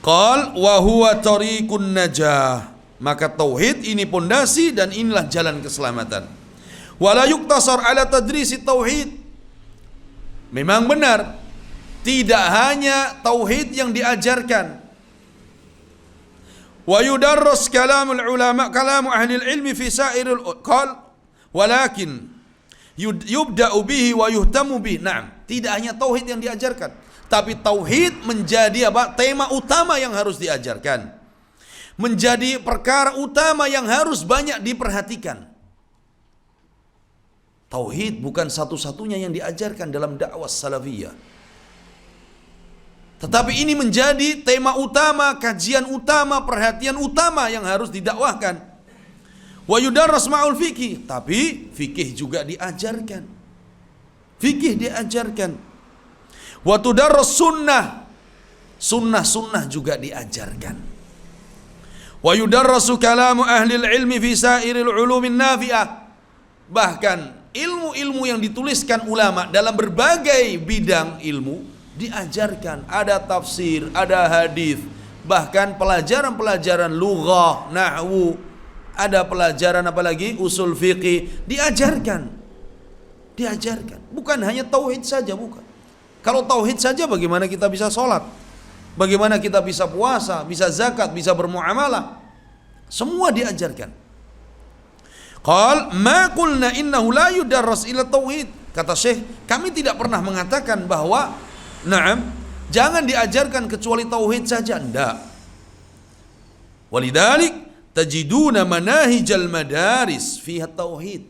Qal wa huwa tariqun najah. Maka tauhid ini pondasi dan inilah jalan keselamatan. Wala yuktasar ala tadrisi tauhid. Memang benar, tidak hanya tauhid yang diajarkan. Wa yudarras kalamul ulama, kalamu ahli ilmi fi sa'iril qal, walakin yubda'u bihi wa yuhtamu bihi. Naam, tidak hanya tauhid yang diajarkan, tapi tauhid menjadi apa? Tema utama yang harus diajarkan. Menjadi perkara utama yang harus banyak diperhatikan. Tauhid bukan satu-satunya yang diajarkan dalam dakwah salafiyah. Tetapi ini menjadi tema utama, kajian utama, perhatian utama yang harus didakwahkan. Wa yudarras ma'ul fikih, tapi fikih juga diajarkan. Fikih diajarkan. Wa tudarras sunnah, sunnah-sunnah juga diajarkan. Wa yudarrasu kalamu ahli ilmi fi sairil ulumin nafi'ah. Bahkan ilmu-ilmu yang dituliskan ulama dalam berbagai bidang ilmu diajarkan. Ada tafsir, ada hadis, bahkan pelajaran-pelajaran lughah, nahwu, ada pelajaran apalagi usul fiqih diajarkan. Diajarkan. Bukan hanya tauhid saja, bukan. Kalau tauhid saja bagaimana kita bisa sholat? Bagaimana kita bisa puasa, bisa zakat, bisa bermuamalah? Semua diajarkan. Qal ma qulna innahu la yudarras ila tauhid. Kata Syekh, kami tidak pernah mengatakan bahwa jangan diajarkan kecuali tauhid saja, enggak. Walidalik tajiduna manahijal madaris fiha tauhid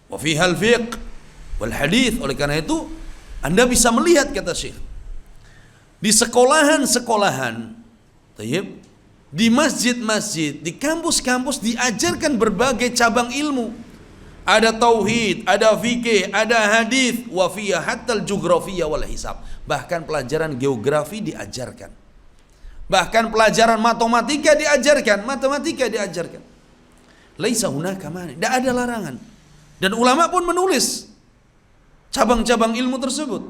wa fiha al-fiqh wal hadith. Oleh karena itu Anda bisa melihat, kata Syekh, di sekolahan-sekolahan, di masjid-masjid, di kampus-kampus diajarkan berbagai cabang ilmu. ada tauhid, ada fikih, ada hadis, wa fiha hatta al-jughrafiyya wal hisab. Bahkan pelajaran geografi diajarkan. Bahkan pelajaran matematika diajarkan, Laisa hunaka mani, tidak ada larangan. Dan ulama pun menulis cabang-cabang ilmu tersebut.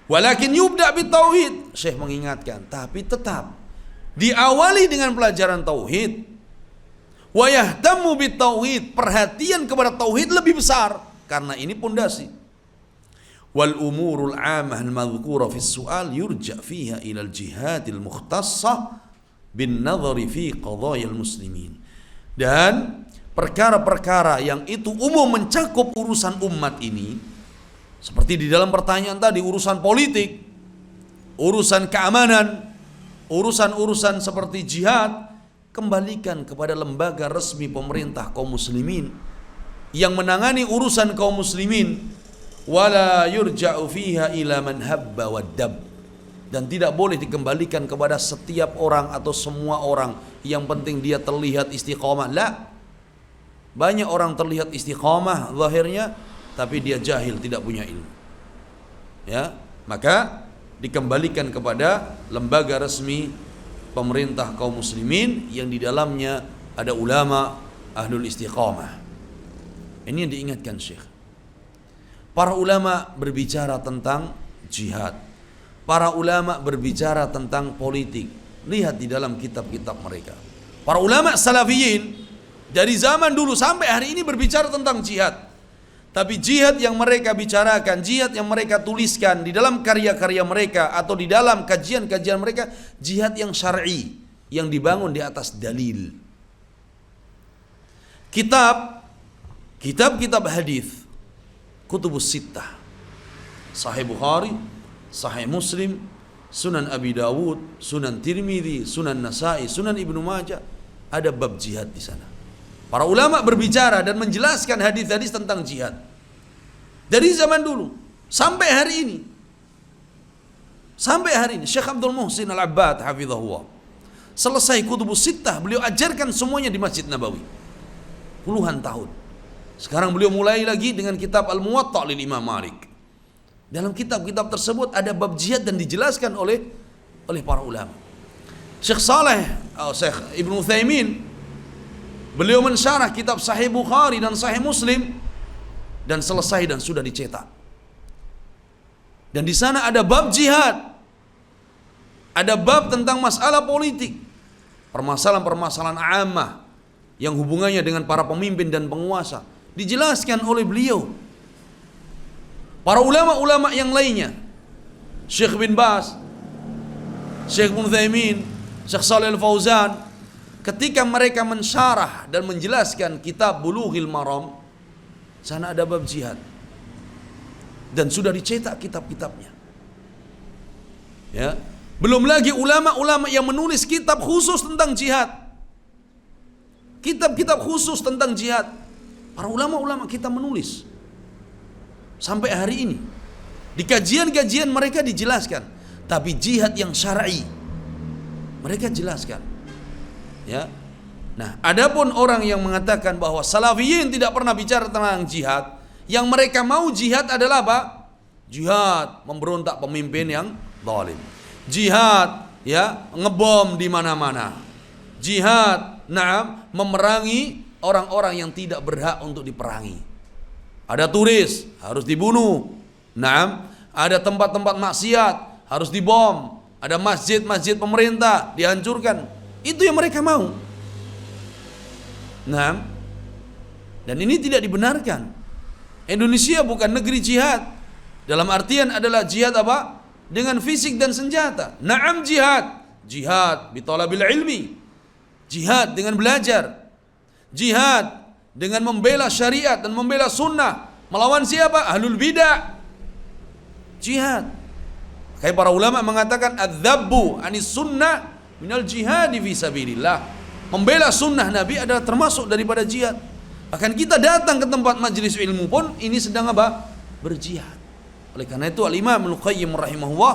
Walakin yubda bit tauhid. Syekh mengingatkan, tapi tetap diawali dengan pelajaran tauhid. Wa yahtammu bit tauhid, perhatian kepada tauhid lebih besar karena ini pondasi. Wal umurul 'amah al-madhkura fi as-su'al yurja fiha ila al-jihadil mukhtassah bin nadhari fi qadayal muslimin. Dan perkara-perkara yang itu umum mencakup urusan umat ini, seperti di dalam pertanyaan tadi, urusan politik, urusan keamanan, urusan-urusan seperti jihad, kembalikan kepada lembaga resmi pemerintah kaum muslimin yang menangani urusan kaum muslimin. Wala yurja'u fiha ila man habba waddab, dan tidak boleh dikembalikan kepada setiap orang atau semua orang yang penting dia terlihat istiqamah. La, banyak orang terlihat istiqamah zahirnya tapi dia jahil, tidak punya ilmu. Ya, maka dikembalikan kepada lembaga resmi pemerintah kaum muslimin yang di dalamnya ada ulama ahlul istiqamah. Ini yang diingatkan Syekh. Para ulama berbicara tentang jihad. Para ulama berbicara tentang politik. Lihat di dalam kitab-kitab mereka. Para ulama salafiyin dari zaman dulu sampai hari ini berbicara tentang jihad. Tapi jihad yang mereka bicarakan, jihad yang mereka tuliskan di dalam karya-karya mereka atau di dalam kajian-kajian mereka, jihad yang syar'i, yang dibangun di atas dalil. Kitab-kitab hadis, Kutubus Sittah, Sahih Bukhari, Sahih Muslim, Sunan Abi Dawud, Sunan Tirmidzi, Sunan Nasa'i, Sunan Ibnu Majah, ada bab jihad di sana. Para ulama berbicara dan menjelaskan hadis-hadis tentang jihad dari zaman dulu sampai hari ini. Sampai hari ini Syekh Abdul Muhsin Al-Abbad hafizahullah, selesai Kutubus Sittah, beliau ajarkan semuanya di Masjid Nabawi puluhan tahun. Sekarang beliau mulai lagi dengan kitab Al-Muwatta' lil Imam Malik. Dalam kitab-kitab tersebut ada bab jihad dan dijelaskan oleh para ulama. Syekh Ibnu Utsaimin, beliau mensyarah kitab Sahih Bukhari dan Sahih Muslim dan selesai dan sudah dicetak. Dan di sana ada bab jihad. Ada bab tentang masalah politik. Permasalahan-permasalahan ammah yang hubungannya dengan para pemimpin dan penguasa dijelaskan oleh beliau. Para ulama-ulama yang lainnya, Syekh bin Baz, Syekh Ibnu Utsaimin, Syekh Shalih Al-Fauzan, ketika mereka mensyarah dan menjelaskan kitab Bulughil Maram, sana ada bab jihad dan sudah dicetak kitab-kitabnya. Ya, belum lagi ulama-ulama yang menulis kitab khusus tentang jihad. Kitab-kitab khusus tentang jihad. Para ulama-ulama kita menulis sampai hari ini. Di kajian-kajian mereka dijelaskan, tapi jihad yang syar'i mereka jelaskan. Ya. Nah, adapun orang yang mengatakan bahwa salafiyin tidak pernah bicara tentang jihad, yang mereka mau jihad adalah apa? Jihad memberontak pemimpin yang zalim. Jihad ya ngebom di mana-mana. Jihad memerangi orang-orang yang tidak berhak untuk diperangi. Ada turis harus dibunuh. Ada tempat-tempat maksiat harus dibom. Ada masjid-masjid pemerintah dihancurkan. Itu yang mereka mau. Dan ini tidak dibenarkan. Indonesia bukan negeri jihad. Dalam artian adalah jihad apa? Dengan fisik dan senjata. Jihad. Jihad bitalabil ilmi. Jihad dengan belajar. Jihad dengan membela syariat dan membela sunnah. Melawan siapa? Ahlul bidah. Jihad. Kayak para ulama mengatakan adzabbu anis sunnah minal jihadi fi sabilillah. Membela sunnah Nabi adalah termasuk daripada jihad. Bahkan kita datang ke tempat majelis ilmu pun ini sedang apa? Berjihad. Oleh karena itu Al-Imam Al-Qayyim rahimahullah,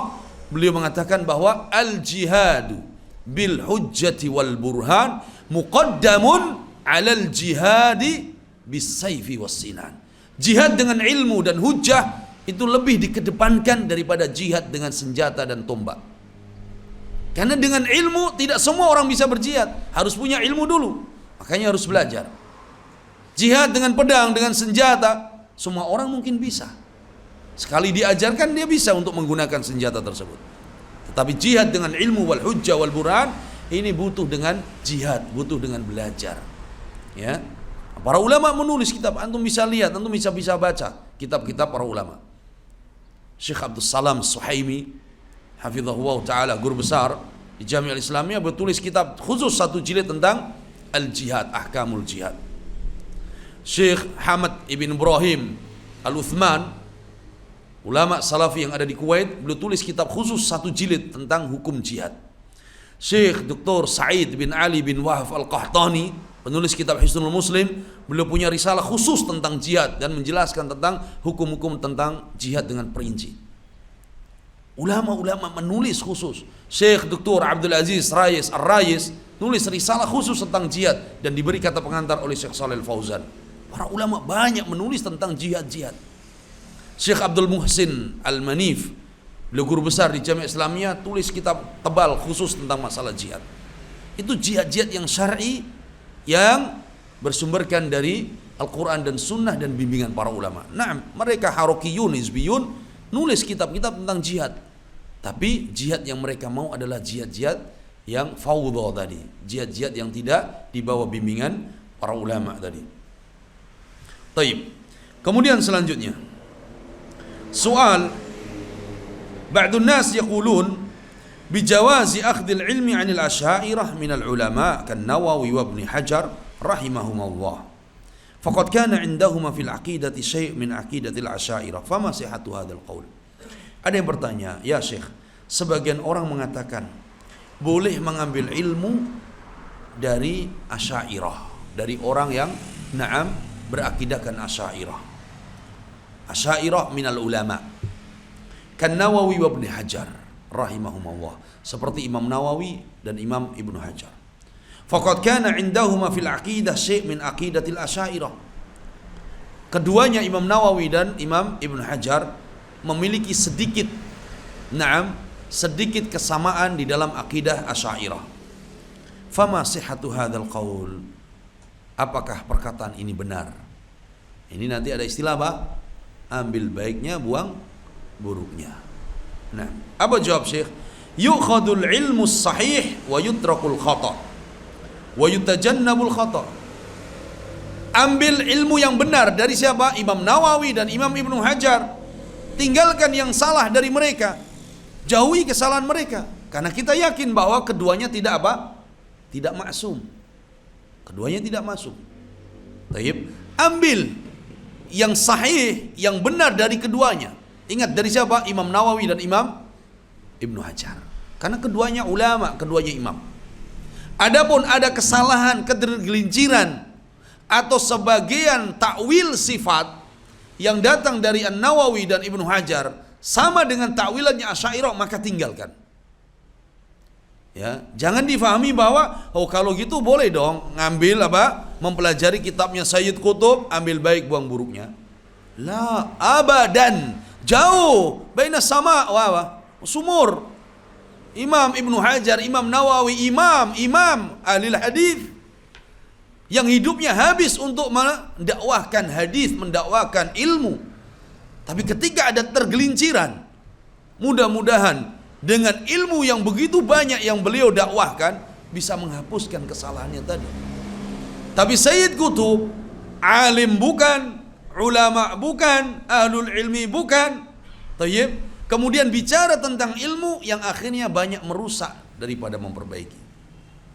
beliau mengatakan bahwa al-jihadu bil hujjati wal burhan muqaddamun 'alal jihadi bisayfi wassinan. Jihad dengan ilmu dan hujjah itu lebih dikedepankan daripada jihad dengan senjata dan tombak. Karena dengan ilmu tidak semua orang bisa berjihad, harus punya ilmu dulu. Makanya harus belajar. Jihad dengan pedang, dengan senjata, semua orang mungkin bisa. Sekali diajarkan dia bisa untuk menggunakan senjata tersebut. Tetapi jihad dengan ilmu wal hujjah wal burhan ini butuh dengan jihad, butuh dengan belajar. Ya. Para ulama menulis kitab, antum bisa lihat, antum bisa baca kitab-kitab para ulama. Syekh Abdul Salam Suhaimi hafizahullah taala, guru besar di Jami'ah Islamiyah, bertulis kitab khusus 1 jilid tentang al-jihad, ahkamul jihad. Syekh Hamad ibn Ibrahim Al-Uthman, ulama salafi yang ada di Kuwait, beliau tulis kitab khusus 1 jilid tentang hukum jihad. Syekh Dr. Sa'id bin Ali bin Wahab Al-Qahtani, penulis kitab Hisnul Muslim, beliau punya risalah khusus tentang jihad dan menjelaskan tentang hukum-hukum tentang jihad dengan perinci. Ulama-ulama menulis khusus. Syekh Dr. Abdul Aziz Rais Ar-Rais nulis risalah khusus tentang jihad dan diberi kata pengantar oleh Syekh Shalih Al-Fauzan. Para ulama banyak menulis tentang jihad-jihad. Syekh Abdul Muhsin Al-Manif, beliau guru besar di Jami'ah Islamiyah, tulis kitab tebal khusus tentang masalah jihad. Itu jihad-jihad yang syar'i yang bersumberkan dari Al-Quran dan Sunnah dan bimbingan para ulama. Nah, mereka harokiyun, hizbiyun, nulis kitab-kitab tentang jihad. Tapi jihad yang mereka mau adalah jihad-jihad yang fawdha tadi, jihad-jihad yang tidak dibawa bimbingan para ulama tadi. Taib. Kemudian selanjutnya, soal, ba'dun nas yaqulun bijawazi akhdil ilmi 'anil asy'ariyah minal ulama kan Nawawi wa Ibnu Hajar rahimahumullah. Faqad kana 'indahuma fil aqidati syai' min aqidatil asy'ariyah. Fama sihhatu hadzal qaul? Ada yang bertanya, ya Syekh, sebagian orang mengatakan boleh mengambil ilmu dari asy'ariyah, dari orang yang na'am berakidahkan asy'ariyah. Asy'ariyah minal ulama. Kan Nawawi wa Ibnu Hajar rahimahumullah, seperti Imam Nawawi dan Imam Ibnu Hajar. Faqad kana 'indahuma fil aqidah syai' min aqidatil asy'ariyah. Keduanya, Imam Nawawi dan Imam Ibnu Hajar, memiliki sedikit kesamaan di dalam akidah asy'ariyah. Fama sihhatu hadzal qaul? Apakah perkataan ini benar? Ini nanti ada istilah apa? Ambil baiknya, buang buruknya. Nah, apa jawab Syekh? Yu'khadul ilmu sahih wa yutrakul khata wa yutajannabul khata. Ambil ilmu yang benar dari siapa? Imam Nawawi dan Imam Ibnu Hajar. Tinggalkan yang salah dari mereka. Jauhi kesalahan mereka. Karena kita yakin bahwa keduanya tidak apa? Tidak maksum. Keduanya tidak maksum. Taib. Ambil yang sahih, yang benar dari keduanya. Ingat, dari siapa? Imam Nawawi dan Imam Ibnu Hajar. Karena keduanya ulama, keduanya imam. Adapun ada kesalahan, ketergelinciran atau sebagian takwil sifat yang datang dari An-Nawawi dan Ibnu Hajar sama dengan takwilannya Asy'ariyah, maka tinggalkan. Ya, jangan difahami bahwa kalau gitu boleh dong ngambil mempelajari kitabnya Sayyid Qutb, ambil baik buang buruknya. La abadan, jauh baina sama wa sumur. Imam Ibnu Hajar, Imam Nawawi, imam ahli hadis yang hidupnya habis untuk mendakwahkan hadis, mendakwahkan ilmu. Tapi ketika ada tergelinciran, mudah-mudahan dengan ilmu yang begitu banyak yang beliau dakwahkan bisa menghapuskan kesalahannya tadi. Tapi Sayyid Qutb alim bukan, ulama bukan, ahlul ilmi bukan. Tayyib. Kemudian bicara tentang ilmu yang akhirnya banyak merusak daripada memperbaiki.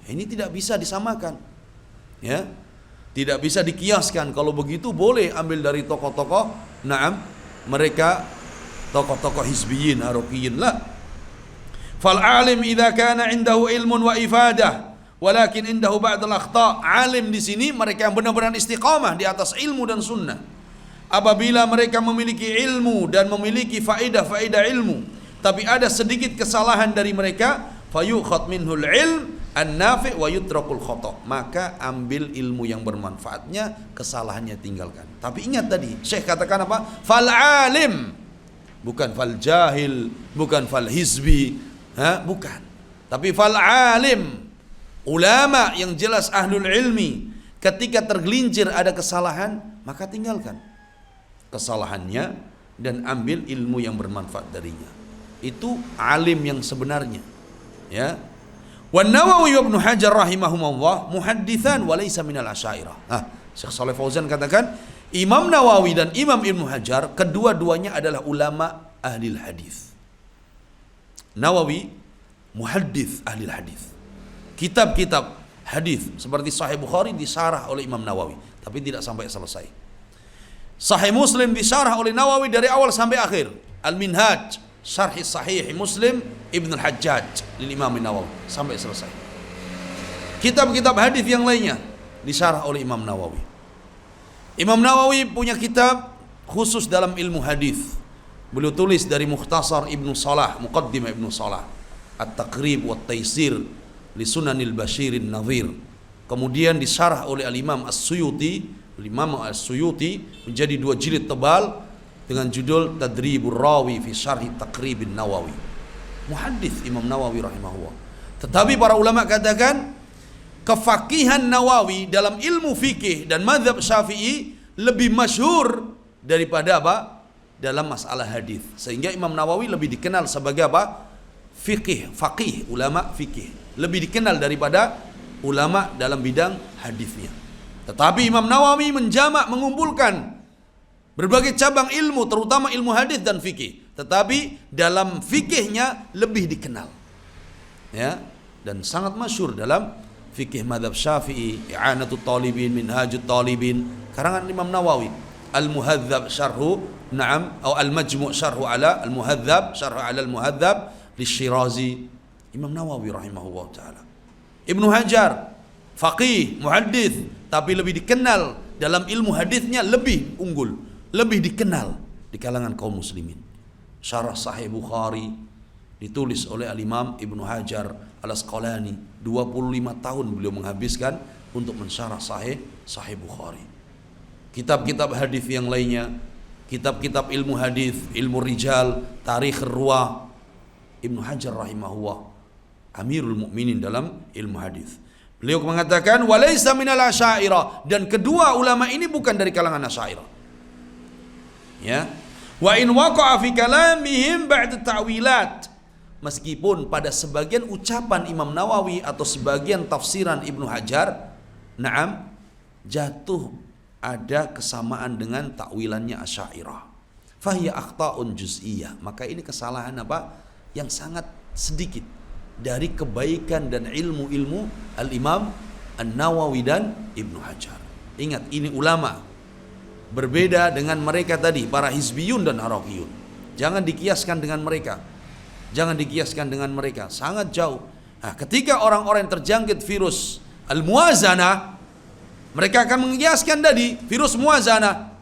Ini tidak bisa disamakan. Ya. Tidak bisa dikiaskan. Kalau begitu boleh ambil dari tokoh-tokoh, mereka tokoh-tokoh hizbiyin, harokiyin lah. Fal alim idza kana indahu ilmun wa ifadah, walakin indahu ba'd al-akhta'. Alim di sini mereka yang benar-benar istiqamah di atas ilmu dan sunnah. Apabila mereka memiliki ilmu dan memiliki faedah ilmu, tapi ada sedikit kesalahan dari mereka, fayukhad minhul ilm an-nafi' wa yutrakul khata'. Maka ambil ilmu yang bermanfaatnya, kesalahannya tinggalkan. Tapi ingat tadi, Syekh katakan apa? Fal alim, bukan fal jahil, bukan fal hizbi, bukan. Tapi fal alim, ulama yang jelas ahlul ilmi, ketika tergelincir ada kesalahan, maka tinggalkan kesalahannya dan ambil ilmu yang bermanfaat darinya. Itu alim yang sebenarnya. Ya. Wan Nawawi wa Ibnu Hajar rahimahumullah muhadditsan wa laysa minal asy'ariyah. Syekh Shalih Fauzan katakan, Imam Nawawi dan Imam Ibnu Hajar kedua-duanya adalah ulama ahli hadis. Nawawi muhaddits ahli hadis. Kitab-kitab hadis seperti Sahih Bukhari disarah oleh Imam Nawawi, tapi tidak sampai selesai. Sahih Muslim disarah oleh Nawawi dari awal sampai akhir. Al-Minhaj, Syarh Sahih Muslim Ibn al-Hajjaj lil Imam Nawawi sampai selesai. Kitab-kitab hadis yang lainnya disarah oleh Imam Nawawi. Imam Nawawi punya kitab khusus dalam ilmu hadis. Beliau tulis dari Mukhtasar Ibnu Salah, Muqaddimah Ibnu Salah, At-Taqrib wa Taysir li Sunanil Bashirin Nadhir. Kemudian disarah oleh Al-Imam As-Suyuti. Imam As-Suyuti menjadi 2 jilid tebal dengan judul Tadribur Rawi fi Syarh Taqribin Nawawi. Muhaddits Imam Nawawi rahimahullah. Tetapi para ulama katakan kefakihan Nawawi dalam ilmu fikih dan mazhab Syafi'i lebih masyhur daripada apa? Dalam masalah hadis. Sehingga Imam Nawawi lebih dikenal sebagai apa? Faqih, ulama fikih. Lebih dikenal daripada ulama dalam bidang hadisnya. Tetapi Imam Nawawi menjamak, mengumpulkan berbagai cabang ilmu, terutama ilmu hadis dan fikih. Tetapi dalam fikihnya lebih dikenal, ya, dan sangat masyhur dalam fikih mazhab Syafi'i, I'anatut Talibin, Minhajut Talibin, karangan Imam Nawawi. Al-Muhadzab syarhu, atau Al-Majmu' syarhu ala Al-Muhadzab, syarhu ala Al-Muhadzab Lisyirazi, Imam Nawawi rahimahullah taala. Ibnu Hajar, faqih, muhaddits, tapi lebih dikenal dalam ilmu hadisnya, lebih unggul, lebih dikenal di kalangan kaum muslimin. Syarah Sahih Bukhari ditulis oleh Al-Imam Ibnu Hajar Al-Asqalani. 25 tahun beliau menghabiskan untuk mensyarah Sahih Bukhari. Kitab-kitab hadis yang lainnya, kitab-kitab ilmu hadis, ilmu rijal, tarikh ruwah, Ibnu Hajar rahimahullah Amirul Mukminin dalam ilmu hadis. Beliau mengatakan walaysa minal asy'ariyah, dan kedua ulama ini bukan dari kalangan Asy'ariyah. Ya. Wa in waqa'a fi kalamihim ba'd ta'wilat. Meskipun pada sebagian ucapan Imam Nawawi atau sebagian tafsiran Ibnu Hajar, jatuh ada kesamaan dengan takwilannya Asy'ariyah. Fahiya akhta'un juz'iyah. Maka ini kesalahan apa? Yang sangat sedikit dari kebaikan dan ilmu-ilmu Al-Imam An-Nawawi dan Ibnu Hajar. Ingat, ini ulama, berbeda dengan mereka tadi, para hizbiyun dan harakiyun. Jangan dikiaskan dengan mereka. Jangan dikiaskan dengan mereka, sangat jauh. Nah, ketika orang-orang yang terjangkit virus al-muwazanah, mereka akan mengiaskan tadi virus muwazanah.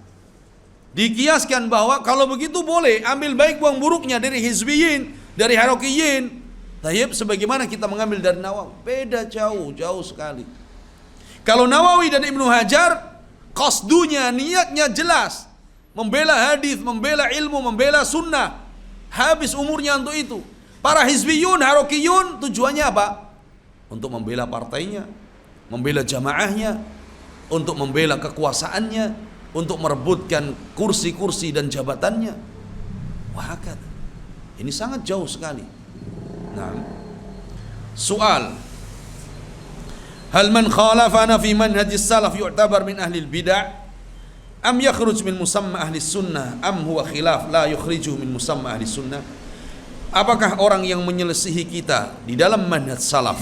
Dikiaskan bahwa kalau begitu boleh ambil baik buang buruknya dari hizbiyin, dari harakiyin. Tayyib, sebagaimana kita mengambil dari Nawawi, beda jauh sekali. Kalau Nawawi dan Ibnu Hajar, qasdunya, niatnya jelas, membela hadis, membela ilmu, membela sunnah, habis umurnya untuk itu. Para hizbiyun, harakiyun, tujuannya apa? Untuk membela partainya, membela jamaahnya, untuk membela kekuasaannya, untuk merebutkan kursi-kursi dan jabatannya. Wahakata. Ini sangat jauh sekali. Nah, soal, hal man khalafana fi manhajis salaf yu'tabar min ahli al-bid'ah am yakhruj min musamma ahli sunnah am huwa khilaf la yukhrijuh min musamma ahli sunnah? Apakah orang yang menyelisihi kita di dalam manhaj salaf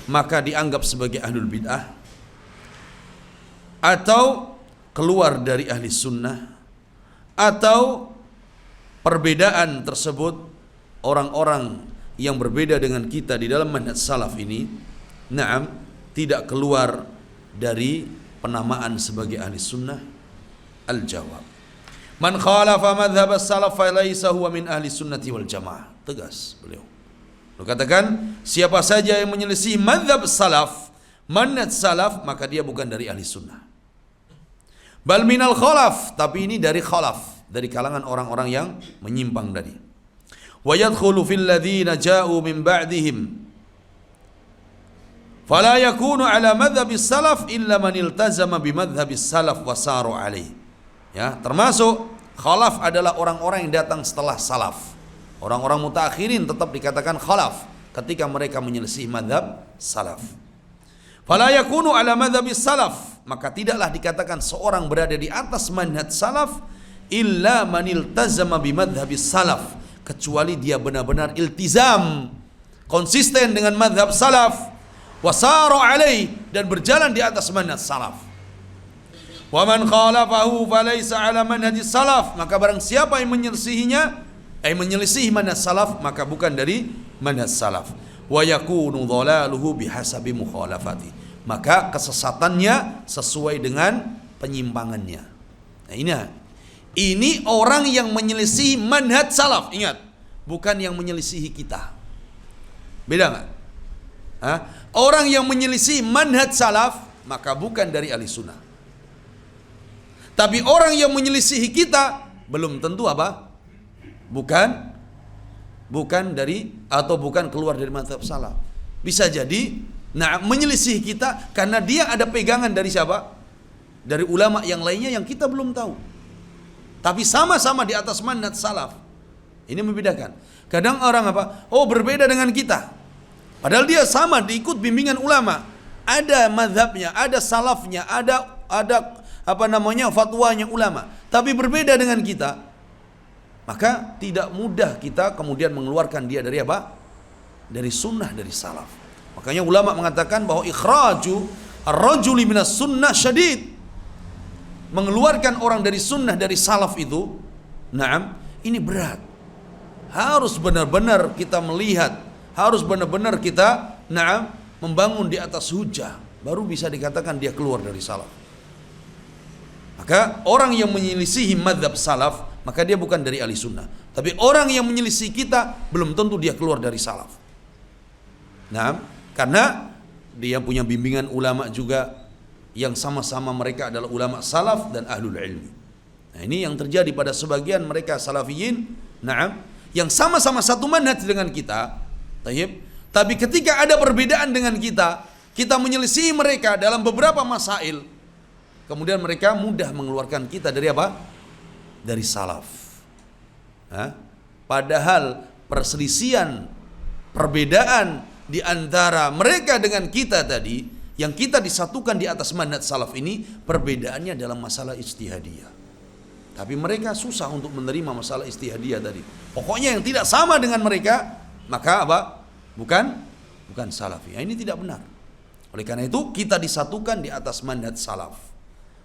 maka dianggap sebagai ahlul bid'ah, atau keluar dari ahli sunnah, atau perbedaan tersebut orang-orang yang berbeda dengan kita di dalam manhaj salaf ini, tidak keluar dari penamaan sebagai ahli sunnah? Al-jawab, man khalafa madhhab as-salaf falaysa huwa min ahli sunnati wal jamaah. Tegas beliau. Lalu katakan, siapa saja yang menyelisih mazhab salaf, manhaj salaf, maka dia bukan dari ahli sunnah. Bal minal khalaf, tapi ini dari khalaf, dari kalangan orang-orang yang menyimpang tadi. Wa yadkhulu fil ladzina ja'u min ba'dihim fala yakunu ala madhhabis salaf illa man iltazama bi madhhabis salaf wa saru alaih. Ya, termasuk khalaf adalah orang-orang yang datang setelah salaf. Orang-orang mutaakhirin tetap dikatakan khalaf ketika mereka menyelisih madhab salaf. Fala yakunu ala madhhabis salaf, maka tidaklah dikatakan seorang berada di atas manhaj salaf illa man iltazama bi madhhabis salaf, kecuali dia benar-benar iltizam, konsisten dengan madhab salaf, wasara alaih, dan berjalan di atas manhaj salaf. Wa man khalafahu falaysa ala manhajis salaf, maka barang siapa yang menyelisihinya, menyelisih manhaj salaf, maka bukan dari manhaj salaf. Wa yakunu dhalaluhu bihasabi mukhalafati, maka kesesatannya sesuai dengan penyimpangannya. Nah, ini orang yang menyelisih manhaj salaf, ingat, bukan yang menyelisihi kita. Beda nggak? Orang yang menyelisih manhaj salaf, maka bukan dari ahli sunnah. Tapi orang yang menyelisihi kita belum tentu apa? Bukan dari, atau bukan keluar dari mazhab salaf. Bisa jadi menyelisih kita karena dia ada pegangan dari siapa? Dari ulama yang lainnya yang kita belum tahu. Tapi sama-sama di atas manhaj salaf. Ini membedakan. Kadang orang berbeda dengan kita. Padahal dia sama diikut bimbingan ulama. Ada mazhabnya, ada salafnya, ada fatwanya ulama. Tapi berbeda dengan kita. Maka tidak mudah kita kemudian mengeluarkan dia dari dari sunnah, dari salaf. Makanya ulama mengatakan bahwa ikhraju ar-rajuli minas sunnah syadid. Mengeluarkan orang dari sunnah, dari salaf itu, ini berat. Harus benar-benar kita melihat, harus benar-benar kita membangun di atas hujah, baru bisa dikatakan dia keluar dari salaf. Maka orang yang menyelisihi mazhab salaf, maka dia bukan dari ahli sunnah. Tapi orang yang menyelisih kita belum tentu dia keluar dari salaf. Karena dia punya bimbingan ulama juga yang sama-sama mereka adalah ulama salaf dan ahlul ilmi. Nah, ini yang terjadi pada sebagian mereka salafiyin, yang sama-sama satu manhaj dengan kita. Tapi ketika ada perbedaan dengan kita menyelisih mereka dalam beberapa masail, kemudian mereka mudah mengeluarkan kita dari dari salaf. Padahal perselisihan, perbedaan di antara mereka dengan kita tadi, yang kita disatukan di atas manhaj salaf ini, perbedaannya dalam masalah ijtihadiyah. Tapi mereka susah untuk menerima masalah ijtihadiyah tadi. Pokoknya yang tidak sama dengan mereka, maka bukan salafi. Ini tidak benar. Oleh karena itu kita disatukan di atas manhaj salaf.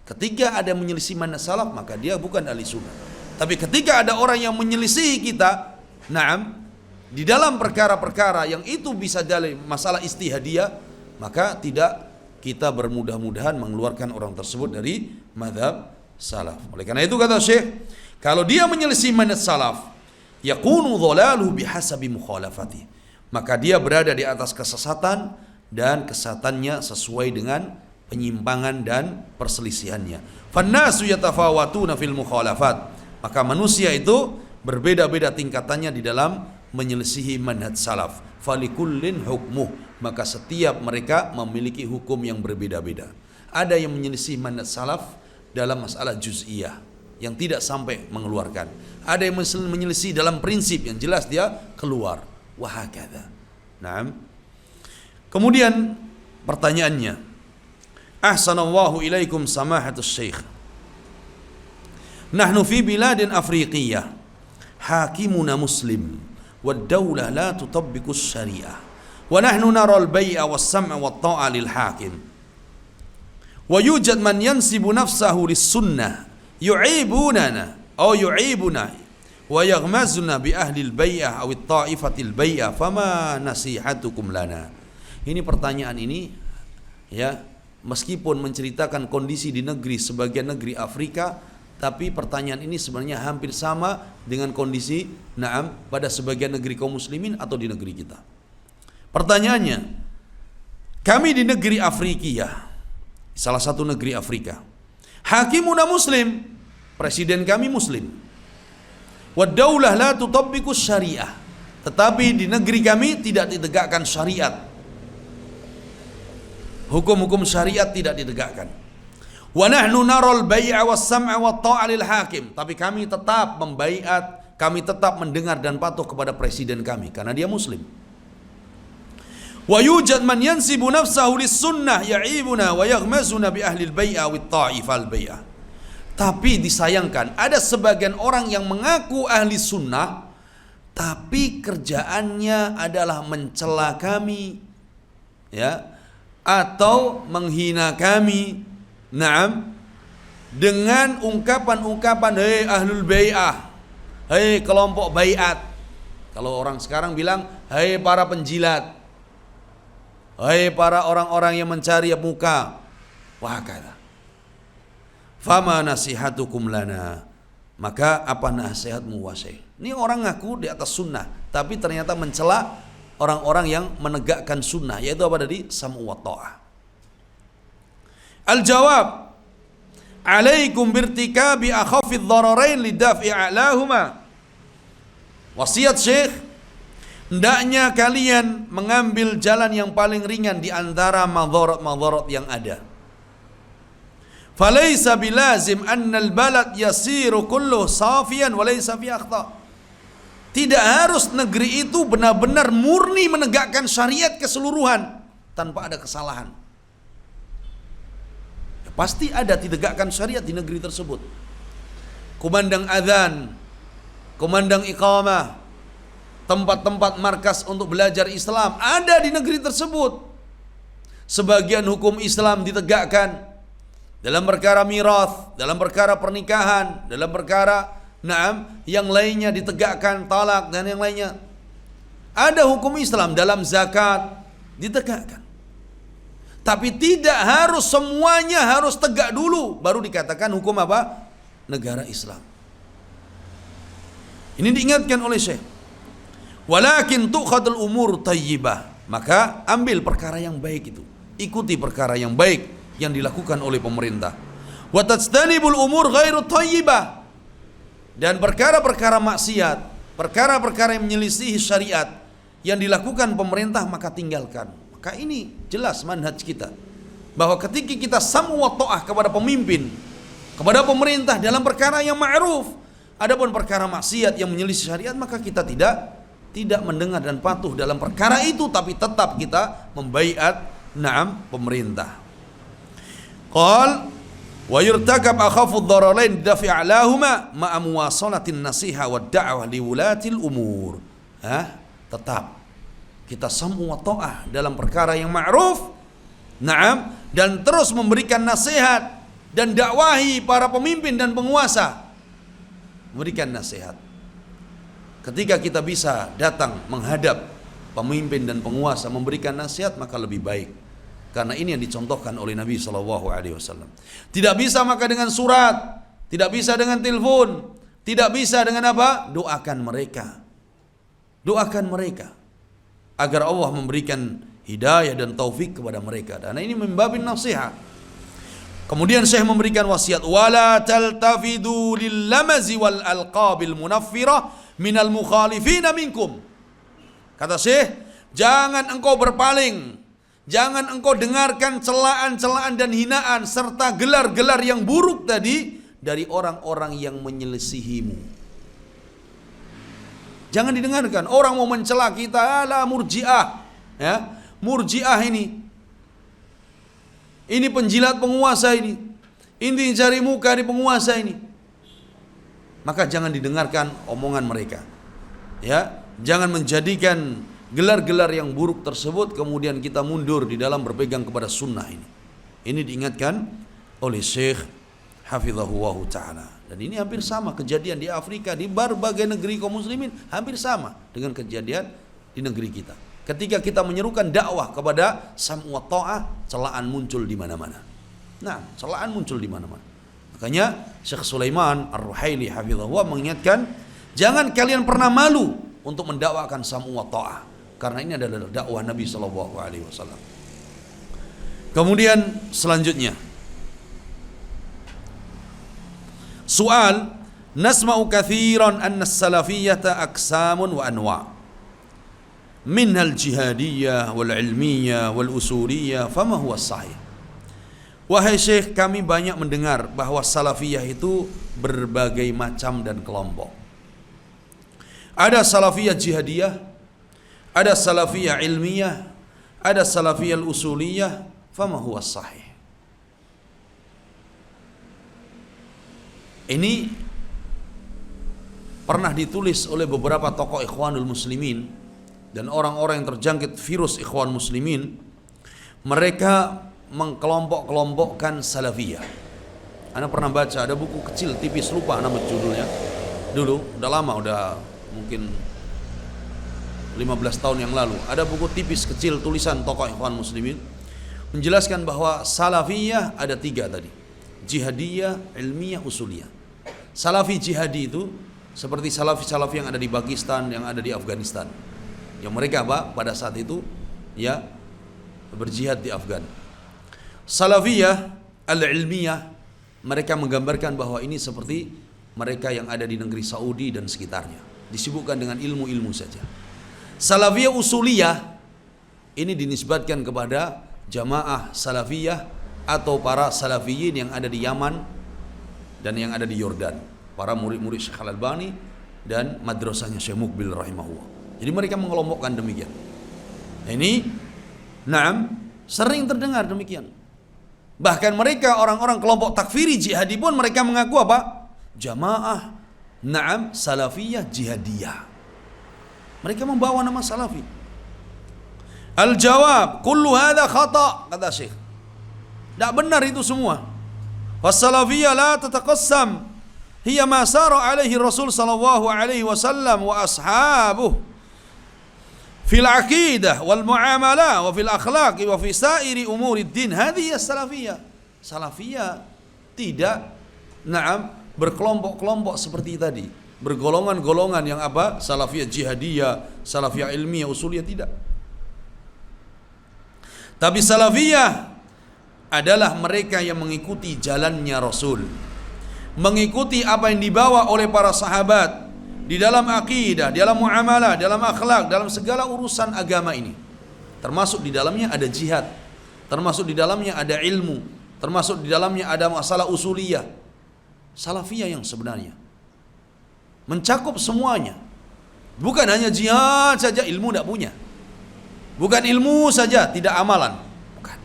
Ketika ada menyelisih manhaj salaf, maka dia bukan ahli sunnah. Tapi ketika ada orang yang menyelisih kita, di dalam perkara-perkara yang itu bisa dari masalah ijtihadiyah, maka tidak kita bermudah-mudahan mengeluarkan orang tersebut dari mazhab salaf. Oleh karena itu kata Syekh, kalau dia menyelisih manhaj salaf, yakunu dhalaluhu bihasabi mukhalafati, maka dia berada di atas kesesatan, dan kesesatannya sesuai dengan penyimpangan dan perselisihannya. Fannasu yatafawatuna fil mukhalafat, maka manusia itu berbeda-beda tingkatannya di dalam menyelisihi manhaj salaf. Falikullin hukmuh, maka setiap mereka memiliki hukum yang berbeda-beda. Ada yang menyelisih manhaj salaf dalam masalah juz'iyah yang tidak sampai mengeluarkan. Ada yang menyelisih dalam prinsip yang jelas dia keluar. Wahakadha. Kemudian pertanyaannya, ahsanallahu ilaikum samahatus syekh, nahnu fi biladin afriqiyah hakimuna muslim wad daulah la tutabbiqus syariah wa nahnu nara al-bay'a was-sam'a wat-ta'a lil hakim wa yujad man yansibu nafsahu lis-sunnah yu'ibunana wa yaghmazuna bi ahli al-bay'ah aw at-ta'ifati al-bay'ah fama nasihatukum lana. Ini pertanyaan ini meskipun menceritakan kondisi di negeri sebagian negeri Afrika, tapi pertanyaan ini sebenarnya hampir sama dengan kondisi pada sebagian negeri kaum muslimin atau di negeri kita. Pertanyaannya, kami di negeri Afrika, salah satu negeri Afrika, hakimuna muslim, presiden kami muslim, wad daulah la tutabbiqus syariah, tetapi di negeri kami tidak ditegakkan syariat, hukum-hukum syariat tidak ditegakkan. Wa nahnu naral bai'a was sam'a wat ta'a lil hakim, tapi kami tetap membaiat, kami tetap mendengar dan patuh kepada presiden kami karena dia muslim. Wa yujad man yansibu nafsahu lis sunnah ya'ibuna wa yaghmazuna bi ahli al bai'a wat ta'ifal bai'ah. Tapi disayangkan ada sebagian orang yang mengaku ahli sunnah tapi kerjaannya adalah mencela kami, ya, atau menghina kami. Naam, dengan ungkapan-ungkapan hei ahlul bai'ah, hei kelompok baiat. Kalau orang sekarang bilang hei para penjilat, hei para orang-orang yang mencari muka. Wah kata. Fama nasihatukum lana, maka apa nasihatmu wahai? Ini orang ngaku di atas sunnah, tapi ternyata mencela orang-orang yang menegakkan sunnah, yaitu apa tadi? Sam'u wa ta'ah. Al-jawab, alaikum birtikabi akhafidh dhararain lidaf'i a'lahuma. Wasiat Syekh, hendaknya kalian mengambil jalan yang paling ringan di antara madharat-madharat yang ada. Falaysa bilazim anna al-balad yasiru kullu safiyan wa laysa fi akhta. Tidak harus negeri itu benar-benar murni menegakkan syariat keseluruhan tanpa ada kesalahan. Ya, pasti ada ditegakkan syariat di negeri tersebut. Kumandang azan, kumandang iqamah, tempat-tempat markas untuk belajar Islam ada di negeri tersebut. Sebagian hukum Islam ditegakkan dalam perkara mirath, dalam perkara pernikahan, dalam perkara yang lainnya ditegakkan, talak dan yang lainnya. Ada hukum Islam dalam zakat ditegakkan. Tapi tidak harus semuanya harus tegak dulu baru dikatakan hukum apa? Negara Islam. Ini diingatkan oleh Syekh. Walakin tukhadul umur tayyibah. Maka ambil perkara yang baik itu. Ikuti perkara yang baik yang dilakukan oleh pemerintah. Wa tajtanibul umur ghairu tayyibah. Dan perkara-perkara maksiat, perkara-perkara yang menyelisihi syariat yang dilakukan pemerintah maka tinggalkan. Maka ini jelas manhaj kita bahwa ketika kita sam'u wa ta'ah kepada pemimpin, kepada pemerintah dalam perkara yang ma'ruf, adapun perkara maksiat yang menyelisih syariat maka kita tidak mendengar dan patuh dalam perkara itu, tapi tetap kita membaiat pemerintah. Qal wa yurtakab akhafud dhararain dafi a'lahuma ma'a muwasalatin nasiha wad da'wah li wulatil umur. Tetap kita sam'u wa ta'ah dalam perkara yang ma'ruf, dan terus memberikan nasihat dan dakwahi para pemimpin dan penguasa. Memberikan nasihat. Ketika kita bisa datang menghadap pemimpin dan penguasa memberikan nasihat maka lebih baik. Karena ini yang dicontohkan oleh Nabi SAW. Tidak bisa maka dengan surat, tidak bisa dengan telepon, tidak bisa dengan apa? Doakan mereka. Doakan mereka agar Allah memberikan hidayah dan taufik kepada mereka. Dan ini membabin nasihat. Kemudian Syekh memberikan wasiat, wala taltafidu lil lamazi wal alqabil munaffirah minal mukhalifina minkum. Kata Syekh, jangan engkau berpaling, jangan engkau dengarkan celaan-celaan dan hinaan serta gelar-gelar yang buruk tadi dari orang-orang yang menyelisihimu. Jangan didengarkan. Orang mau mencela kita, ala murjiah, ya, murjiah ini penjilat penguasa ini cari muka di penguasa ini. Maka jangan didengarkan omongan mereka. Ya, jangan menjadikan gelar-gelar yang buruk tersebut kemudian kita mundur di dalam berpegang kepada sunnah ini. Ini diingatkan oleh Syekh hafizahullah ta'ala. Dan ini hampir sama kejadian di Afrika, di berbagai negeri kaum muslimin, hampir sama dengan kejadian di negeri kita. Ketika kita menyerukan dakwah kepada sam'u wa ta'ah, celaan muncul di mana-mana. Celaan muncul di mana-mana. Makanya Syekh Sulaiman Ar-Ruhaili hafizahullah mengingatkan, jangan kalian pernah malu untuk mendakwakan sam'u wa ta'ah. karena ini adalah dakwah Nabi sallallahu alaihi wasallam. Kemudian selanjutnya, soal, nasma'u katsiran anna as-salafiyyata aqsamun wa anwa'. Minha al-jihadiyyah wal ilmiyyah wal usuliyyah, fama huwa as-sahih? Wahai Syekh, kami banyak mendengar bahwa salafiyah itu berbagai macam dan kelompok. Ada salafiyah jihadiyah, ada salafiyah ilmiyah, ada salafiyah usuliyah, fama huwa sahih? Ini pernah ditulis oleh beberapa tokoh Ikhwanul Muslimin dan orang-orang yang terjangkit virus Ikhwan Muslimin. Mereka mengkelompok-kelompokkan salafiyah. Anda pernah baca, ada buku kecil tipis, lupa nama judulnya. Dulu, udah lama, udah mungkin 15 tahun yang lalu. Ada buku tipis kecil tulisan tokoh Ikhwan Muslimin menjelaskan bahwa salafiyah ada 3 tadi. Jihadiyah, ilmiyah, usuliyah. Salafi jihadi itu seperti salafi-salafi yang ada di Pakistan, yang ada di Afghanistan. Yang mereka pada saat itu ya berjihad di Afgan. Salafiyah al-ilmiyah, mereka menggambarkan bahwa ini seperti mereka yang ada di negeri Saudi dan sekitarnya, disibukkan dengan ilmu-ilmu saja. Salafiyah usuliyah ini dinisbatkan kepada jamaah salafiyah atau para salafiyin yang ada di Yaman dan yang ada di Yordan, para murid-murid Syekh Al-Albani dan madrasahnya Syekh Muqbil rahimahullah. Jadi mereka mengelompokkan demikian. Ini sering terdengar demikian. Bahkan mereka orang-orang kelompok takfiri jihadi pun mereka mengaku apa? Jamaah salafiyah jihadiyah. Mereka membawa nama salafi. Al-jawab, kullu hadha khata', kata Syekh. Tak benar itu semua. Was-salafiyah la tataqassam, hiya ma sara alaihi Rasul sallallahu alaihi wasallam wa ashabuh fil aqidah wal muamalah wa fil akhlaq wa fi sairi umuri din. Hadhihi as-salafiyah. Salafiyah tidak berkelompok-kelompok seperti tadi, bergolongan-golongan yang apa? Salafiyah jihadiyah, salafiyah ilmiah, usuliyah, tidak. Tapi salafiyah adalah mereka yang mengikuti jalannya Rasul, mengikuti apa yang dibawa oleh para sahabat di dalam akidah, di dalam muamalah, dalam akhlak, dalam segala urusan agama ini. Termasuk di dalamnya ada jihad, termasuk di dalamnya ada ilmu, termasuk di dalamnya ada masalah usuliyah. Salafiyah yang sebenarnya mencakup semuanya. Bukan hanya jihad saja, ilmu tidak punya. Bukan ilmu saja, tidak amalan. Bukan.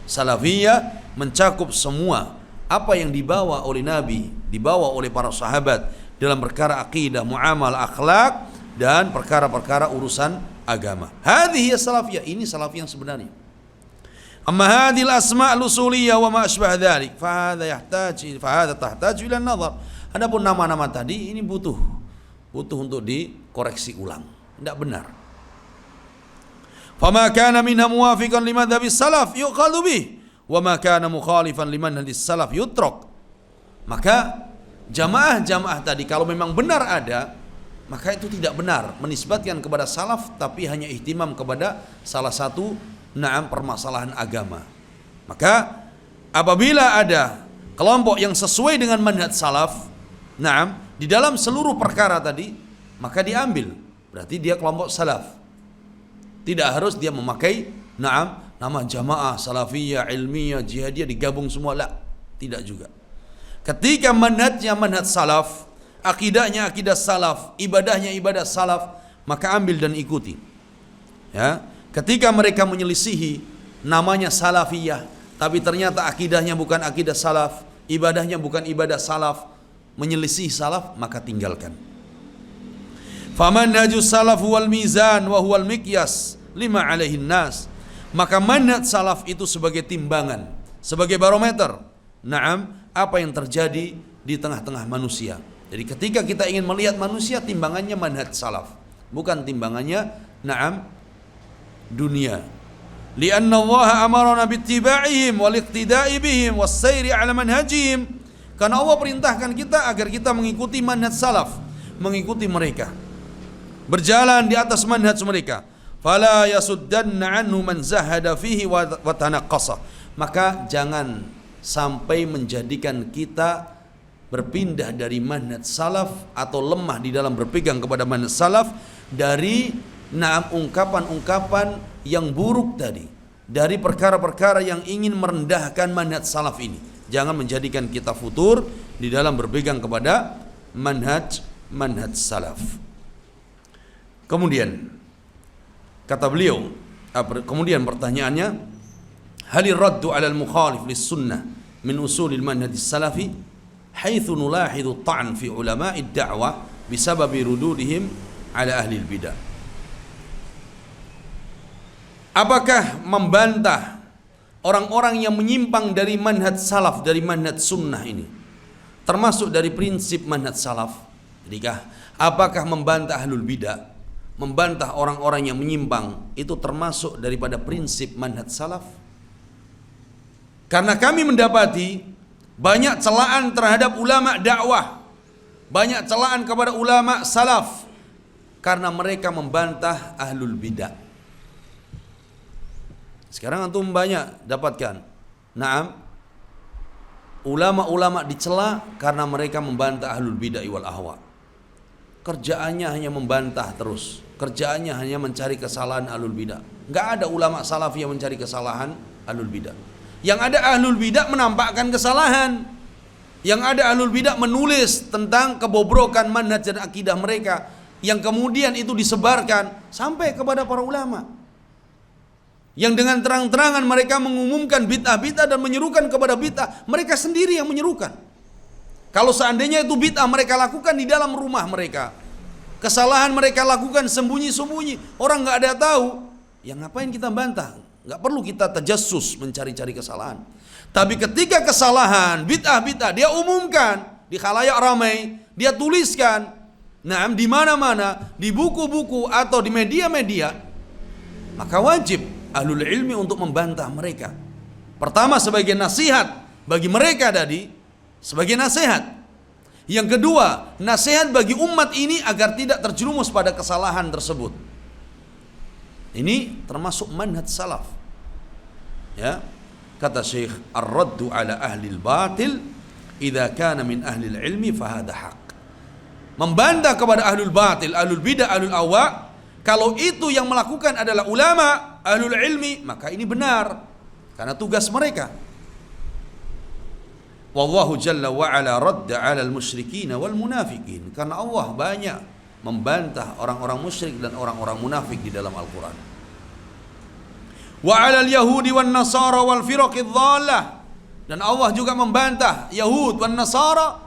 Salafiyah mencakup semua apa yang dibawa oleh Nabi, dibawa oleh para sahabat dalam perkara akidah, muamalah, akhlak dan perkara-perkara urusan agama. Hadhihi salafiyah, ini salafiyah yang sebenarnya. Amma hadhil asma' al-usuliyah wa ma asbah dzalik, fa hadha tahtaju ila an-nazar. Adapun nama-nama tadi ini butuh untuk dikoreksi ulang. Tidak benar. Fama kana minha muwafiqan limadhhabi salaf yuqadu bih, wa ma kana mukhalifan limanhajis salaf yutrak. Maka jamaah-jamaah tadi kalau memang benar ada, maka itu tidak benar menisbatkan kepada salaf, tapi hanya ihtimam kepada salah satu permasalahan agama. Maka apabila ada kelompok yang sesuai dengan manhaj salaf, di dalam seluruh perkara tadi, maka diambil, berarti dia kelompok salaf. Tidak harus dia memakai nama jamaah salafiyah, ilmiyah, jihadiyah digabung semua, tidak juga. Ketika manhajnya manhaj salaf, akidahnya akidah salaf, ibadahnya ibadah salaf, maka ambil dan ikuti. Ya, ketika mereka menyelisihi namanya salafiyah, tapi ternyata akidahnya bukan akidah salaf, ibadahnya bukan ibadah salaf, menyelisih salaf, maka tinggalkan. Famanhajus salaf wal mizan wa huwal miqyas lima alaihin nas. Maka manhaj salaf itu sebagai timbangan, sebagai barometer. Apa yang terjadi di tengah-tengah manusia. Jadi ketika kita ingin melihat manusia, timbangannya manhaj salaf, bukan timbangannya dunia. Lianna Allah amarna bittiba'ihim wal iqtida'i bihim was sayri 'ala manhajihim. Karena Allah perintahkan kita agar kita mengikuti manhaj salaf, mengikuti mereka, berjalan di atas manhaj mereka. fala yasuddanna anhu man zahada fihi wa tanaqqasa. Maka jangan sampai menjadikan kita berpindah dari manhaj salaf atau lemah di dalam berpegang kepada manhaj salaf dari ungkapan-ungkapan yang buruk tadi, dari perkara-perkara yang ingin merendahkan manhaj salaf ini. Jangan menjadikan kita futur di dalam berpegang kepada manhaj salaf. Kemudian kata beliau, kemudian pertanyaannya, halir raddu 'ala al-mukhalif lis-sunnah min usulil manhaj salafi haitsu nulahidu ta'n fi ulama'id da'wah bisababi rududihim 'ala ahli al-bidah. Apakah membantah orang-orang yang menyimpang dari manhaj salaf, dari manhaj sunnah ini, termasuk dari prinsip manhaj salaf? Jadikah apakah membantah ahlul bidah, membantah orang-orang yang menyimpang itu termasuk daripada prinsip manhaj salaf? Karena kami mendapati banyak celaan terhadap ulama dakwah, banyak celaan kepada ulama salaf karena mereka membantah ahlul bidah. Sekarang antum banyak dapatkan, ulama-ulama dicela karena mereka membantah ahlul bidah wal ahwa. Kerjaannya hanya membantah terus, kerjaannya hanya mencari kesalahan ahlul bidah. Enggak ada ulama salaf yang mencari kesalahan ahlul bidah. Yang ada ahlul bidah menampakkan kesalahan. Yang ada ahlul bidah menulis tentang kebobrokan manhaj dan akidah mereka, yang kemudian itu disebarkan sampai kepada para ulama. Yang dengan terang-terangan mereka mengumumkan bid'ah-bid'ah dan menyerukan kepada bid'ah, mereka sendiri yang menyerukan. Kalau seandainya itu bid'ah mereka lakukan di dalam rumah mereka, kesalahan mereka lakukan sembunyi-sembunyi, orang nggak ada tahu, ya ngapain kita bantah? Nggak perlu kita tajassus mencari-cari kesalahan. Tapi ketika kesalahan bid'ah-bid'ah dia umumkan di khalayak ramai, dia tuliskan, di mana-mana, di buku-buku atau di media-media, maka wajib ahlul ilmi untuk membantah mereka. Pertama sebagai nasihat bagi mereka tadi, sebagai nasihat. Yang kedua, nasihat bagi umat ini agar tidak terjerumus pada kesalahan tersebut. Ini termasuk manhaj salaf. Ya, kata Syekh, ar-raddu ala ahli al-batil idza kana min ahli al-ilmi fa hadha haq. Membantah kepada ahlul batil, ahlul bidah, ahlul ahwa, kalau itu yang melakukan adalah ulama, ahlul ilmi, maka ini benar, karena tugas mereka. Wallahu jalla wa ala radda ala al-musyrikin wal munafiqin. Karena Allah banyak membantah orang-orang musyrik dan orang-orang munafik di dalam Al-Quran. Wa ala al-yahudi wan nasara wal firaqidh dhalah. Dan Allah juga membantah Yahud wan Nasara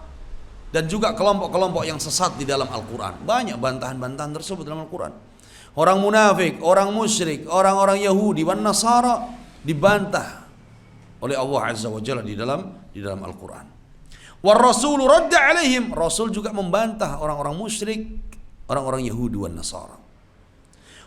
dan juga kelompok-kelompok yang sesat di dalam Al-Quran. Banyak bantahan-bantahan tersebut dalam Al-Quran. Orang munafik, orang musyrik, orang-orang Yahudi wan Nasara dibantah oleh Allah Azza wa Jalla di dalam Al-Quran. War Rasul radda alaihim, Rasul juga membantah orang-orang musyrik, orang-orang Yahudi wan Nasara.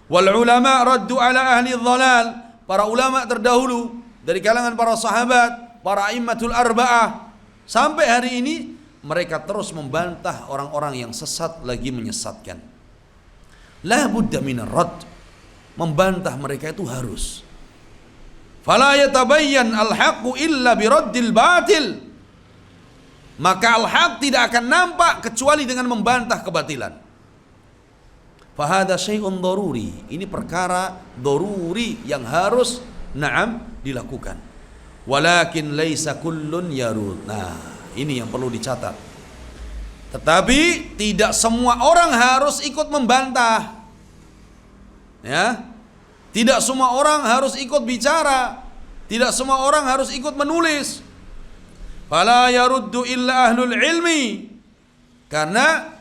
Wal ulama raddu ala ahli dhalal, para ulama terdahulu dari kalangan para sahabat, para a'immatul arba'ah, sampai hari ini mereka terus membantah orang-orang yang sesat lagi menyesatkan. La budda minar radd, membantah mereka itu harus. Fala yatabayyan al-haqqu illa biraddil batil, maka al-haq tidak akan nampak kecuali dengan membantah kebatilan. Fahada syai'un daruri, ini perkara daruri yang harus dilakukan. Walakin laisa kullun yarud. Nah, ini yang perlu dicatat. Tetapi tidak semua orang harus ikut membantah. Ya. Tidak semua orang harus ikut bicara. Tidak semua orang harus ikut menulis. Fala yaruddu illa ahlul ilmi. Karena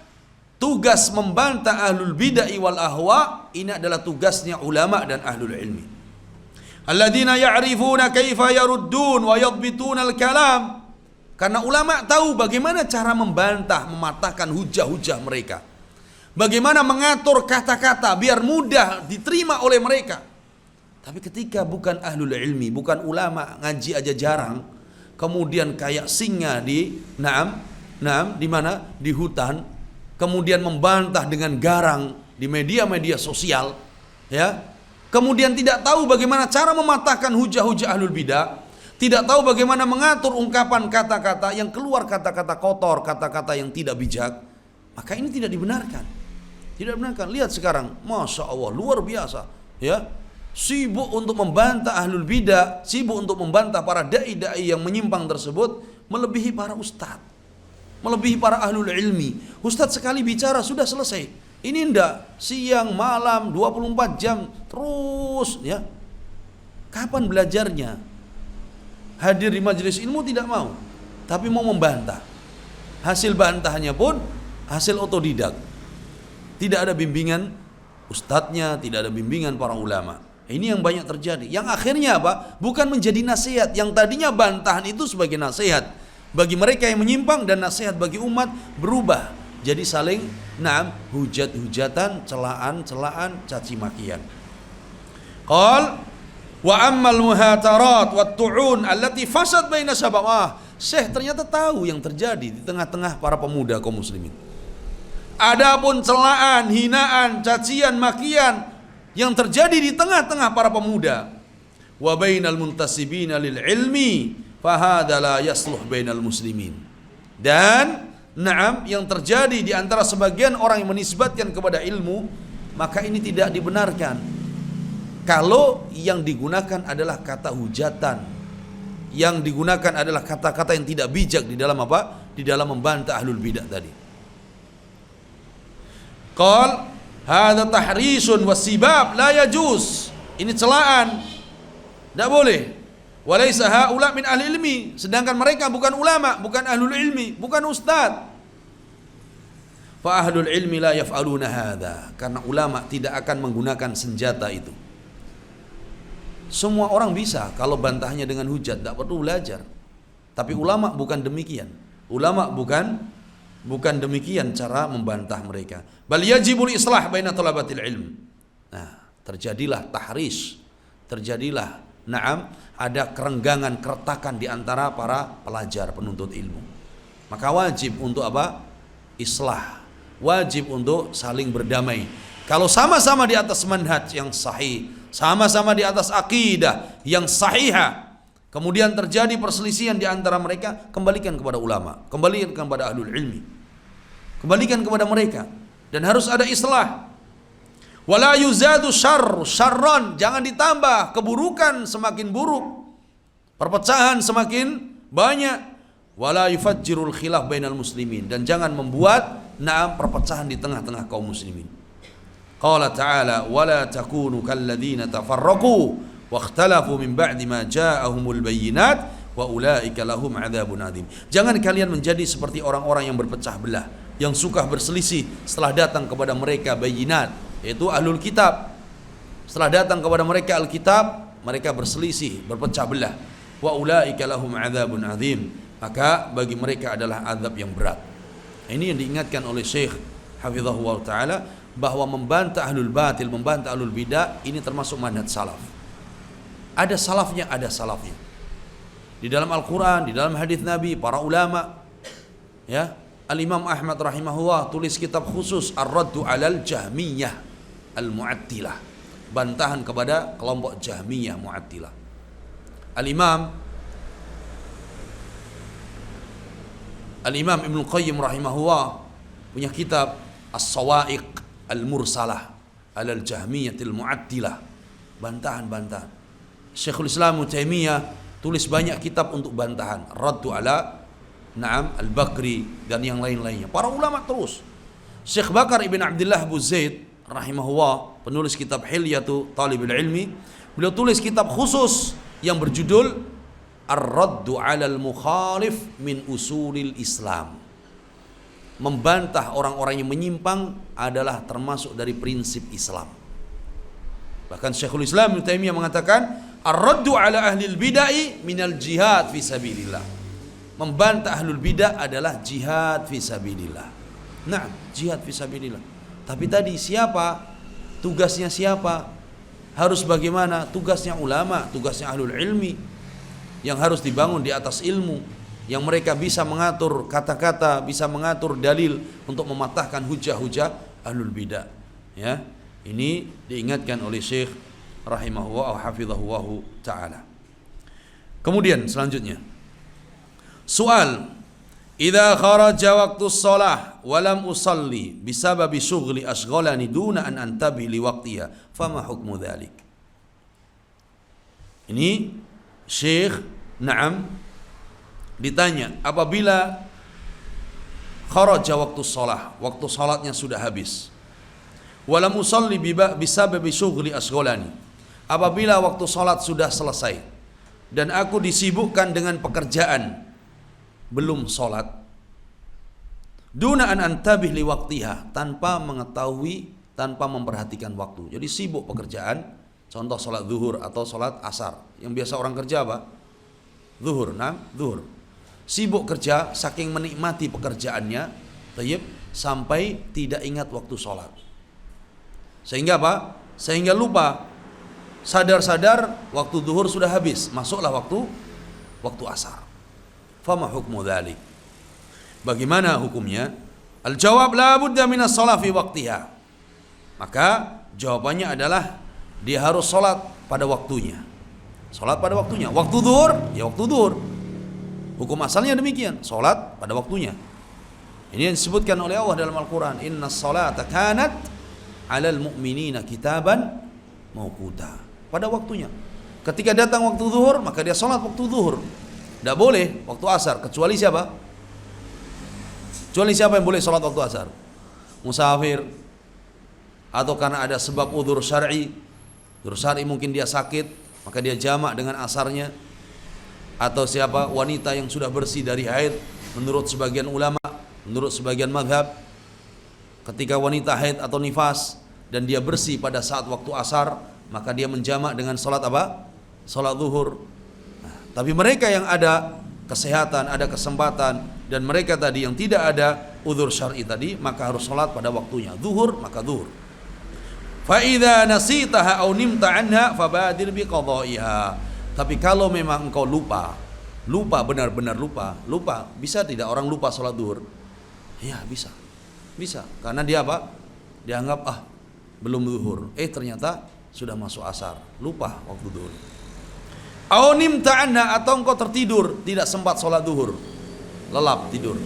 tugas membantah ahlul bid'ah wal ahwa ini adalah tugasnya ulama dan ahlul ilmi. Alladzina ya'rifuna kaifa yaruddun wa yadbituna al-kalam. Karena ulama tahu bagaimana cara membantah, mematahkan hujah-hujah mereka. Bagaimana mengatur kata-kata biar mudah diterima oleh mereka. Tapi ketika bukan ahlul ilmi, bukan ulama, ngaji aja jarang, kemudian kayak singa di di mana? Di hutan, kemudian membantah dengan garang di media-media sosial, ya. kemudian tidak tahu bagaimana cara mematahkan hujah-hujah ahlul bidah, tidak tahu bagaimana mengatur ungkapan kata-kata yang keluar kata-kata kotor, kata-kata yang tidak bijak, maka ini tidak dibenarkan. Tidak dibenarkan. Lihat sekarang, Masya Allah, luar biasa, ya, sibuk untuk membantah ahlul bidah, sibuk untuk membantah para dai-dai yang menyimpang tersebut, melebihi para ustadz, melebihi para ahlul ilmi. Ustadz sekali bicara sudah selesai. Ini ndak, siang malam 24 jam terus, ya. Kapan belajarnya? Hadir di majelis ilmu tidak mau, tapi mau membantah. Hasil bantahannya pun hasil otodidak. Tidak ada bimbingan ustadznya, tidak ada bimbingan para ulama. Ini yang banyak terjadi. Yang akhirnya apa? Bukan menjadi nasihat. Yang tadinya bantahan itu sebagai nasihat bagi mereka yang menyimpang dan nasihat bagi umat, berubah jadi saling hujat-hujatan, celaan-celaan, caci makian. Qal wa ammal muhatarat wa tu'un allati fasad baina sabawah. Syekh ternyata tahu yang terjadi di tengah-tengah para pemuda kaum muslimin. Adapun celaan, hinaan, cacian, makian yang terjadi di tengah-tengah para pemuda, wa bainal muntasibina lil ilmi fahada la yasluh bainal muslimin. Dan yang terjadi di antara sebagian orang yang menisbatkan kepada ilmu, maka ini tidak dibenarkan kalau yang digunakan adalah kata hujatan, yang digunakan adalah kata-kata yang tidak bijak di dalam apa? Di dalam membantah ahlul bidah tadi. Qal hadza tahrisun wasibab la yajuz. Ini celaan, tidak boleh. Walaysa haula min ahli ilmi, sedangkan mereka bukan ulama, bukan ahlul ilmi, bukan ustaz. Fa ahlul ilmi la yaf'aluna hadza, karena ulama tidak akan menggunakan senjata itu. Semua orang bisa kalau bantahnya dengan hujat, tidak perlu belajar. Tapi ulama bukan demikian. Ulama bukan demikian cara membantah mereka. Bal yajibul islah baina talabatil ilm. Nah, terjadilah tahris, terjadilah ada kerenggangan, keretakan di antara para pelajar penuntut ilmu. Maka wajib untuk apa? Islah. Wajib untuk saling berdamai. Kalau sama-sama di atas manhaj yang sahih, sama-sama di atas akidah yang sahihah, kemudian terjadi perselisihan di antara mereka, kembalikan kepada ulama, kembalikan kepada ahlul ilmi, kembalikan kepada mereka, dan harus ada islah. Wala yuzadu syarran, jangan ditambah keburukan semakin buruk, perpecahan semakin banyak. Wala yufajjirul khilaf bainal muslimin, dan jangan membuat perpecahan di tengah-tengah kaum muslimin. Qala ta'ala wala takunu kalladzina tafarraqu wakhtalafu min ba'di ma ja'ahumul bayyinat wa ulaika lahum adzabun adzim. Jangan kalian menjadi seperti orang-orang yang berpecah belah, yang suka berselisih setelah datang kepada mereka bayyinat, yaitu ahlul kitab. Setelah datang kepada mereka alkitab, mereka berselisih, berpecah belah. Wa ulaika lahum adzabun adzim, maka bagi mereka adalah azab yang berat. Ini yang diingatkan oleh Syekh hafizahullah taala, bahwa membantah ahlul batil, membantah ahlul bidah, ini termasuk manhaj salaf. Ada salafnya, ada salafnya. Di dalam Al-Quran, di dalam hadis Nabi, para ulama, ya, Al-Imam Ahmad rahimahullah tulis kitab khusus Ar-Raddu 'alal Jahmiyah Al-Mu'attilah, bantahan kepada kelompok Jahmiyah Mu'attilah. Al-Imam Ibnu Qayyim rahimahullah punya kitab As-Sawa'iq Al-Mursalah 'alal Jahmiyatil Mu'attilah, bantahan-bantahan. Syekhul Islam Ibnu Taimiyah tulis banyak kitab untuk bantahan, Raddu 'ala Al-Bakri dan yang lain-lainnya. Para ulama terus. Syekh Bakar ibn Abdullah Abu Zaid rahimahullah, penulis kitab Hilyatu Talibul Ilmi, beliau tulis kitab khusus yang berjudul Ar-Raddu 'alal Mukhalif min Usulil Islam. Membantah orang-orang yang menyimpang adalah termasuk dari prinsip Islam. Bahkan Syekhul Islam Ibnu Taimiyah mengatakan ar-raddu 'ala ahlil bid'ah minal jihad fi sabilillah. Membantah ahlul bidah adalah jihad fi sabilillah. Nah, jihad fi sabilillah. Tapi tadi siapa? Tugasnya siapa? Harus bagaimana? Tugasnya ulama, tugasnya ahlul ilmi yang harus dibangun di atas ilmu, yang mereka bisa mengatur kata-kata, bisa mengatur dalil untuk mematahkan hujah-hujah ahlul bidah. Ya, ini diingatkan oleh Syekh rahimahullah hafizahullah taala. Kemudian selanjutnya, soal, idza kharaja waqtu shalah wa lam usalli bisababi syughli ashghalani duna an antabi li waqtiha fama hukmu dzalik. Ini Syekh ditanya, apabila kharaja waktu shalah, waktu salatnya sudah habis, walam usalli bisababi syughli ashghalani, apabila waktu salat sudah selesai dan aku disibukkan dengan pekerjaan belum salat, duna an antabih li waqtiha, tanpa mengetahui, tanpa memperhatikan waktu. Jadi sibuk pekerjaan, contoh salat zuhur atau salat asar. Yang biasa orang kerja apa? Zuhur, zuhur. Sibuk kerja, saking menikmati pekerjaannya, sampai tidak ingat waktu salat. Sehingga apa? Sehingga lupa. Sadar-sadar waktu zuhur sudah habis, masuklah waktu asar. Fama hukmu dzalik? Bagaimana hukumnya? Al-jawab la budda minas shalah fi waqtiha. Maka jawabannya adalah dia harus salat pada waktunya. Salat pada waktunya. Waktu zuhur, ya waktu zuhur. Hukum asalnya demikian, salat pada waktunya. Ini yang disebutkan oleh Allah dalam Al-Qur'an, innas salata kanat 'alal mu'minina kitaban mauquta. Pada waktunya. Ketika datang waktu zuhur, maka dia salat waktu zuhur. Tidak boleh waktu asar, kecuali siapa? Kecuali siapa yang boleh salat waktu asar? Musafir, atau karena ada sebab udzur syar'i. Udzur syar'i mungkin dia sakit, maka dia jamak dengan asarnya. Atau siapa? Wanita yang sudah bersih dari haid, menurut sebagian ulama, menurut sebagian mazhab, ketika wanita haid atau nifas dan dia bersih pada saat waktu asar, maka dia menjamak dengan salat apa? Salat zuhur. Tapi mereka yang ada kesehatan, ada kesempatan, dan mereka tadi yang tidak ada udzur syar'i tadi, maka harus salat pada waktunya. Zuhur, maka zuhur. Fa idza nasitaha aw nimta anha fabadir bi qadha'iha. Tapi kalau memang engkau lupa benar-benar lupa, bisa tidak orang lupa salat zuhur? Ya, bisa. Bisa, karena dia apa? Dianggap belum zuhur. Ternyata sudah masuk asar, lupa waktu zuhur. Au nimta anha, atau engkau tertidur, tidak sempat sholat duhur, lelap tidur,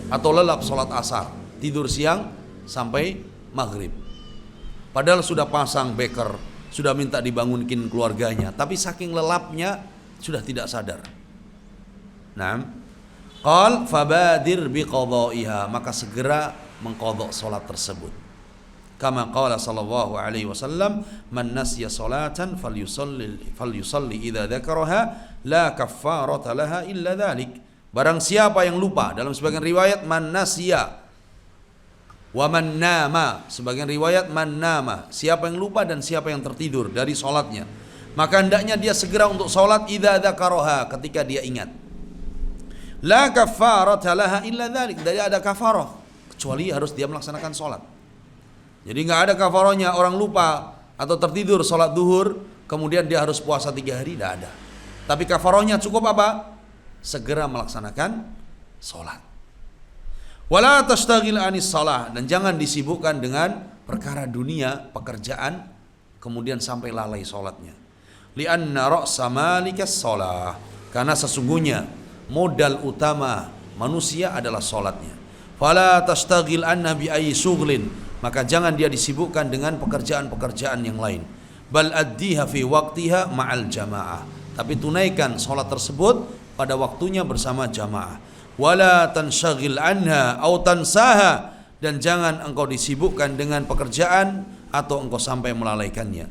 atau lelap sholat asar, tidur siang sampai maghrib, padahal sudah pasang beker, sudah minta dibangunkin keluarganya, tapi saking lelapnya sudah tidak sadar. Qal fabadir biqadha'iha, maka segera mengqadha sholat tersebut. Kama qala sallallahu alaihi wasallam, man nasiya salatan falyusalli idza dzakaraha la kaffarata laha illa dzalik. Barang siapa yang lupa, dalam sebagian riwayat man nasiya wa man nama, sebagian riwayat man nama, siapa yang lupa dan siapa yang tertidur dari salatnya, maka hendaknya dia segera untuk salat idza dzakaraha, ketika dia ingat. La kaffarata laha illa dzalik, tidak ada kafarah kecuali harus dia melaksanakan salat. Jadi nggak ada kafarahnya orang lupa atau tertidur sholat duhur kemudian dia harus puasa 3 hari, tidak ada. Tapi kafarahnya cukup apa? Segera melaksanakan sholat. Wala tashtagil anis salah, dan jangan disibukkan dengan perkara dunia, pekerjaan, kemudian sampai lalai sholatnya. Lianna ra'sa malikas sholah, karena sesungguhnya modal utama manusia adalah sholatnya. Fala tashtagil anna bi ayyi syughlin, maka jangan dia disibukkan dengan pekerjaan-pekerjaan yang lain. Bal addiha fi waqtiha ma'al jamaah, tapi tunaikan sholat tersebut pada waktunya bersama jamaah. Wala tansyagil anha au tansaha, dan jangan engkau disibukkan dengan pekerjaan atau engkau sampai melalaikannya.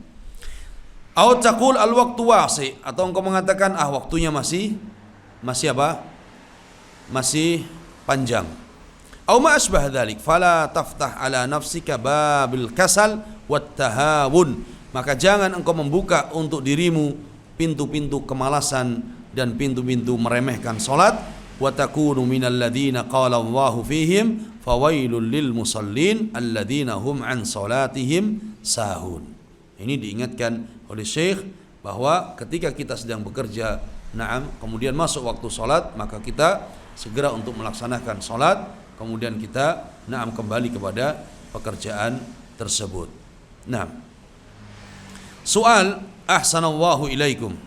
Au taqul al waqtu wasi, atau engkau mengatakan waktunya masih apa? Masih panjang. Au ma asbah dzalik fala taftah ala nafsika babil kasal wat tahawun, maka jangan engkau membuka untuk dirimu pintu-pintu kemalasan dan pintu-pintu meremehkan salat. Wa takunu minal ladzina qala Allahu fihim fawailul lil musallin alladzina hum an salatihim sahun. Ini diingatkan oleh Syekh bahwa ketika kita sedang bekerja, kemudian masuk waktu salat, maka kita segera untuk melaksanakan salat, kemudian kita kembali kepada pekerjaan tersebut. Soal, ahsanallahu ilaikum.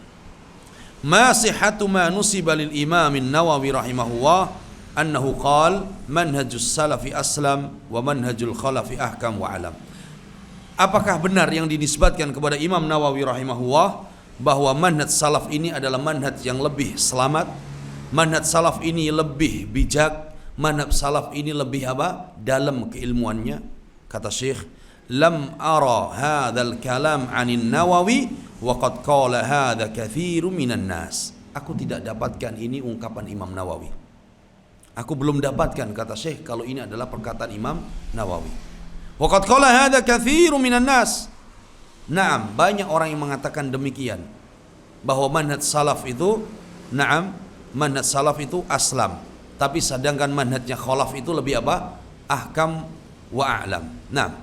Ma sihhatu ma nusiba lil Imam An-Nawawi rahimahullah annahu qala manhajus salafi aslam wa manhajul khalafi ahkam wa alam. Apakah benar yang dinisbatkan kepada Imam Nawawi rahimahullah bahwa manhaj salaf ini adalah manhaj yang lebih selamat, manhaj salaf ini lebih bijak, manhaj salaf ini lebih apa? Dalam keilmuannya? Kata Syekh, lam ara hadzal kalam 'anin Nawawi wa qad qala hadza katsirun minan nas. Aku tidak dapatkan ini ungkapan Imam Nawawi. Aku belum dapatkan, kata Syekh, kalau ini adalah perkataan Imam Nawawi. Wa qad qala hadza katsirun minan nas. Naam, banyak orang yang mengatakan demikian, bahwa manhaj salaf itu, naam, manhaj salaf itu aslam, tapi sedangkan manhajnya khalaf itu lebih apa? Ahkam wa a'lam. Nah,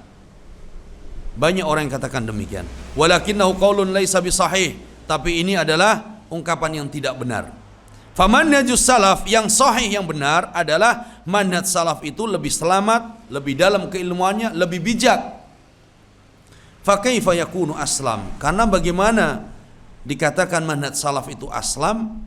banyak orang yang katakan demikian. Walakinnahu qaulun laisa bisahih, tapi ini adalah ungkapan yang tidak benar. Famanhajus salaf, yang sahih, yang benar adalah manhaj salaf itu lebih selamat, lebih dalam keilmuannya, lebih bijak. Fa kaifa yakunu aslam? Karena bagaimana dikatakan manhaj salaf itu aslam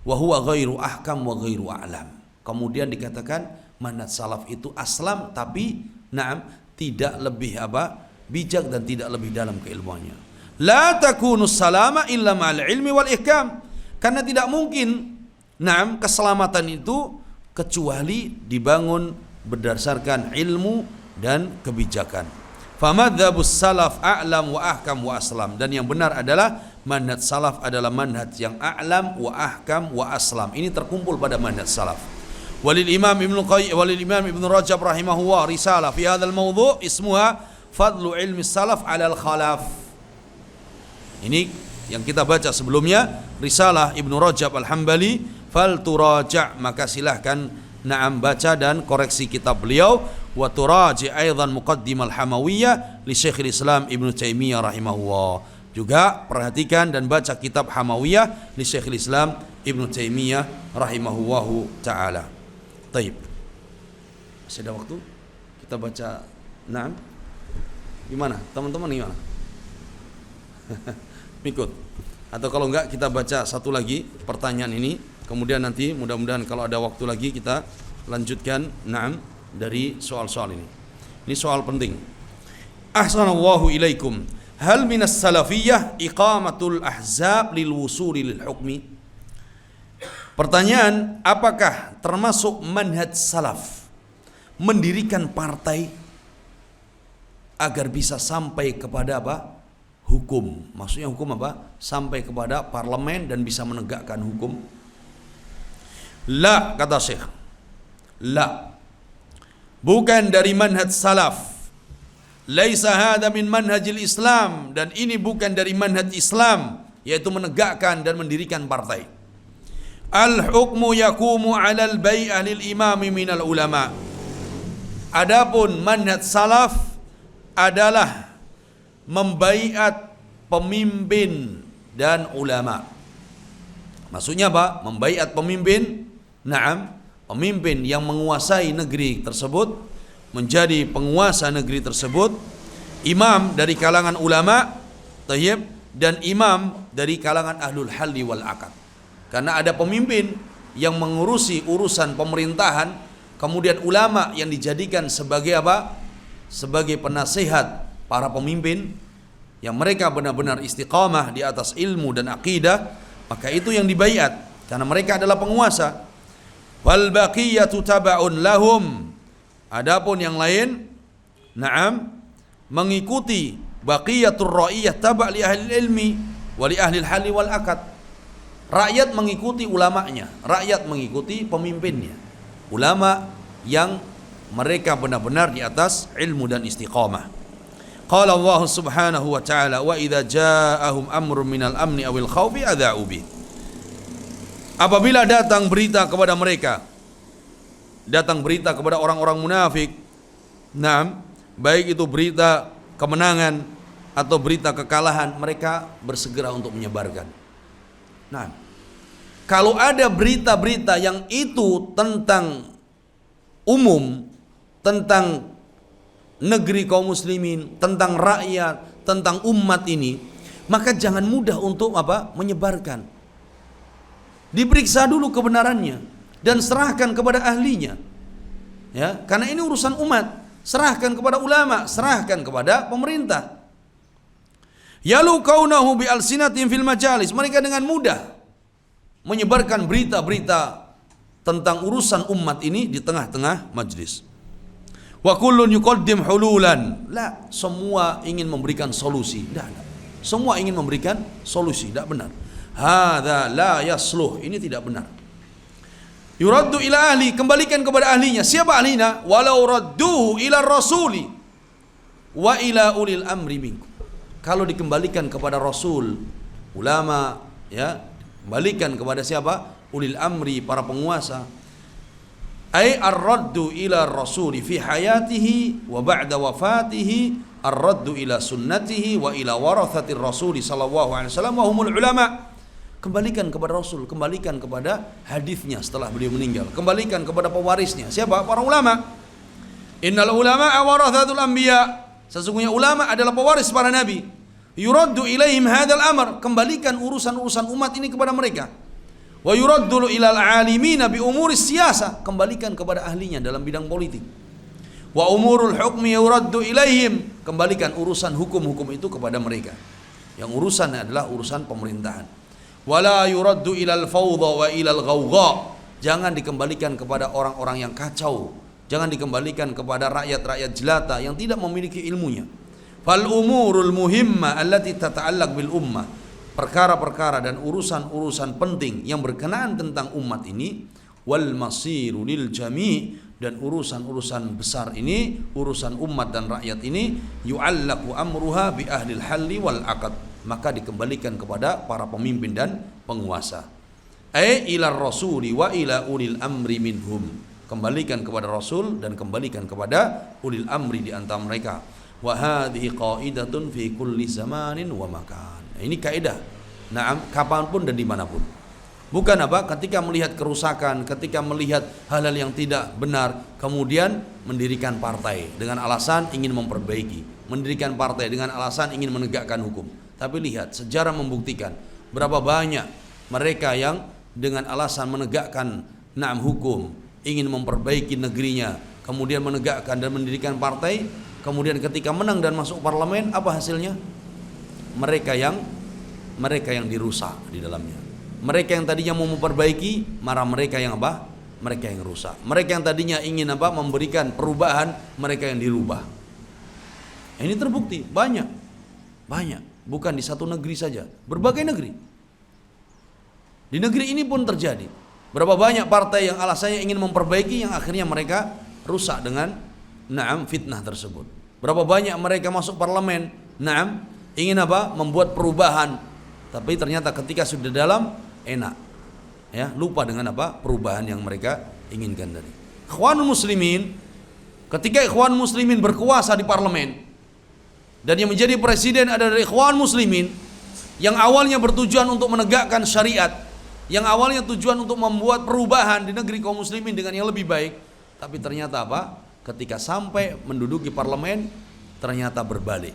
wa huwa ghairu ahkam wa ghairu a'lam. Kemudian dikatakan manhaj salaf itu aslam tapi na'am tidak lebih apa? Bijak dan tidak lebih dalam keilmuannya. La takunu salama illa ma'al ilmi wal ihkam. Karena tidak mungkin na'am keselamatan itu kecuali dibangun berdasarkan ilmu dan kebijakan. Famadzhabus salaf a'lam wa ahkam wa aslam. Dan yang benar adalah manhaj salaf adalah manhaj yang a'lam wa ahkam wa aslam. Ini terkumpul pada manhaj salaf. Walil Imam Ibnu Rajab rahimahullah risalah fi hadzal mawdu' ismuha Fadlu ilmi salaf alal khalaf. Ini yang kita baca sebelumnya, risalah Ibnu Rajab Al-Hambali, fal turaja', maka silahkan na'am baca dan koreksi kitab beliau. Wa turaji' aidan muqaddimal Hamawiyah li Syekhul Islam Ibnu Taimiyah rahimahullah. Juga perhatikan dan baca kitab Hamawiyah li Syekhul Islam Ibnu Taimiyah rahimahullahu taala. Taib. Masih ada waktu? Kita baca. Na'am. Gimana? Teman-teman gimana? Ikut. Atau kalau enggak kita baca satu lagi pertanyaan ini, kemudian nanti mudah-mudahan kalau ada waktu lagi kita lanjutkan na'am dari soal-soal ini. Ini soal penting. Ahsanallahu ilaikum. Hal minas salafiyah iqamatul ahzab lil wusuli lil hukmi? Pertanyaan, apakah termasuk manhaj salaf mendirikan partai agar bisa sampai kepada apa? Hukum. Maksudnya hukum apa? Sampai kepada parlemen dan bisa menegakkan hukum? La, kata Syekh. La. Bukan dari manhaj salaf. Laisa hadha min manhajil Islam, dan ini bukan dari manhaj Islam, yaitu menegakkan dan mendirikan partai. Al-hukmu yakumu 'alal bai'ah lil imami minal ulama. Adapun manhaj salaf adalah membaiat pemimpin dan ulama. Maksudnya apa? Membaiat pemimpin, na'am, pemimpin yang menguasai negeri tersebut, menjadi penguasa negeri tersebut, imam dari kalangan ulama, tayyib, dan imam dari kalangan ahlul halli wal aqd. Karena ada pemimpin yang mengurusi urusan pemerintahan, kemudian ulama yang dijadikan sebagai apa? Sebagai penasihat para pemimpin yang mereka benar-benar istiqamah di atas ilmu dan akidah, maka itu yang dibaiat karena mereka adalah penguasa. Wal baqiyatu taba'un lahum. Adapun yang lain, na'am, mengikuti baqiyatur ra'iyah taba' li ahli ilmi wa li ahli halli wal aqd. Rakyat mengikuti ulamanya, rakyat mengikuti pemimpinnya. Ulama yang mereka benar-benar di atas ilmu dan istiqamah. Qala Allah Subhanahu wa ta'ala, wa idza ja'ahum amrun minal amni awil khaufi adza'u bi. Apabila datang berita kepada mereka, datang berita kepada orang-orang munafik, nah, baik itu berita kemenangan atau berita kekalahan, mereka bersegera untuk menyebarkan. Nah, kalau ada berita-berita yang itu tentang umum, tentang negeri kaum muslimin, tentang rakyat, tentang umat ini, maka jangan mudah untuk menyebarkan. Diperiksa dulu kebenarannya dan serahkan kepada ahlinya. Ya, karena ini urusan umat. Serahkan kepada ulama, serahkan kepada pemerintah. Yalu kaunahu bi alsinatin fil majalis. Mereka dengan mudah menyebarkan berita-berita tentang urusan umat ini di tengah-tengah majlis. Wa kullun yuqaddim hululan. La, semua ingin memberikan solusi. Tidak. Semua ingin memberikan solusi, tidak benar. Hadza la yasluh. Ini tidak benar. Yuraddu ila ahli, kembalikan kepada ahlinya. Siapa ahlinya? Walau radduhu ila rasuli wa ila ulil amri minkum. Kalau dikembalikan kepada rasul, ulama, ya, kembalikan kepada siapa? Ulil amri, para penguasa. Ai ar-raddu ila rasuli fi hayatihi wa ba'da wafatihi, ar-raddu ila sunnatihi wa ila warathatir rasuli sallallahu alaihi wasallam wa humul ulama. Kembalikan kepada Rasul, kembalikan kepada hadisnya setelah beliau meninggal, kembalikan kepada pewarisnya. Siapa? Para ulama. Innal ulama warathatul anbiya. Sesungguhnya ulama adalah pewaris para nabi. Yuraddu ilaihim hadzal amr. Kembalikan urusan-urusan umat ini kepada mereka. Wa yuraddu ilal alimina bi umuris siyasah. Kembalikan kepada ahlinya dalam bidang politik. Wa umurul hukmi yuraddu ilaihim. Kembalikan urusan hukum-hukum itu kepada mereka. Yang urusan adalah urusan pemerintahan. Wala yuraddu ilal fawdha wa ilal ghawgha. Jangan dikembalikan kepada orang-orang yang kacau. Jangan dikembalikan kepada rakyat-rakyat jelata yang tidak memiliki ilmunya. Fal umurul muhimma allati tata'allaq bil ummah. Perkara-perkara dan urusan-urusan penting yang berkenaan tentang umat ini, wal masiru lil jami', dan urusan-urusan besar ini, urusan umat dan rakyat ini, yu'allaqu amruha bi ahlil halli wal aqd. Maka dikembalikan kepada para pemimpin dan penguasa. Ilar rasuli wa ila ulil amri minhum. Kembalikan kepada Rasul dan kembalikan kepada ulil amri di antara mereka. Wa hadhihi qaidatun fi kulli zamanin wa makan. Ini kaidah. Naam, kapanpun dan dimanapun. Bukan ketika melihat kerusakan, ketika melihat hal-hal yang tidak benar, kemudian mendirikan partai dengan alasan ingin memperbaiki, mendirikan partai dengan alasan ingin menegakkan hukum. Tapi lihat, sejarah membuktikan berapa banyak mereka yang dengan alasan menegakkan hukum, ingin memperbaiki negerinya, kemudian menegakkan dan mendirikan partai, kemudian ketika menang dan masuk parlemen, apa hasilnya? Mereka yang dirusak di dalamnya. Mereka yang tadinya mau memperbaiki, marah mereka yang mereka yang rusak. Mereka yang tadinya ingin memberikan perubahan, mereka yang dirubah. Ini terbukti banyak, bukan di satu negeri saja, berbagai negeri. Di negeri ini pun terjadi. Berapa banyak partai yang alasannya ingin memperbaiki, yang akhirnya mereka rusak dengan fitnah tersebut. Berapa banyak mereka masuk parlemen, ingin membuat perubahan, tapi ternyata ketika sudah dalam enak, ya, lupa dengan perubahan yang mereka inginkan tadi. Ikhwanul muslimin, ketika ikhwan muslimin berkuasa di parlemen dan yang menjadi presiden adalah ikhwan muslimin, yang awalnya bertujuan untuk menegakkan syariat, yang awalnya tujuan untuk membuat perubahan di negeri kaum muslimin dengan yang lebih baik, tapi ternyata ketika sampai menduduki parlemen, ternyata berbalik.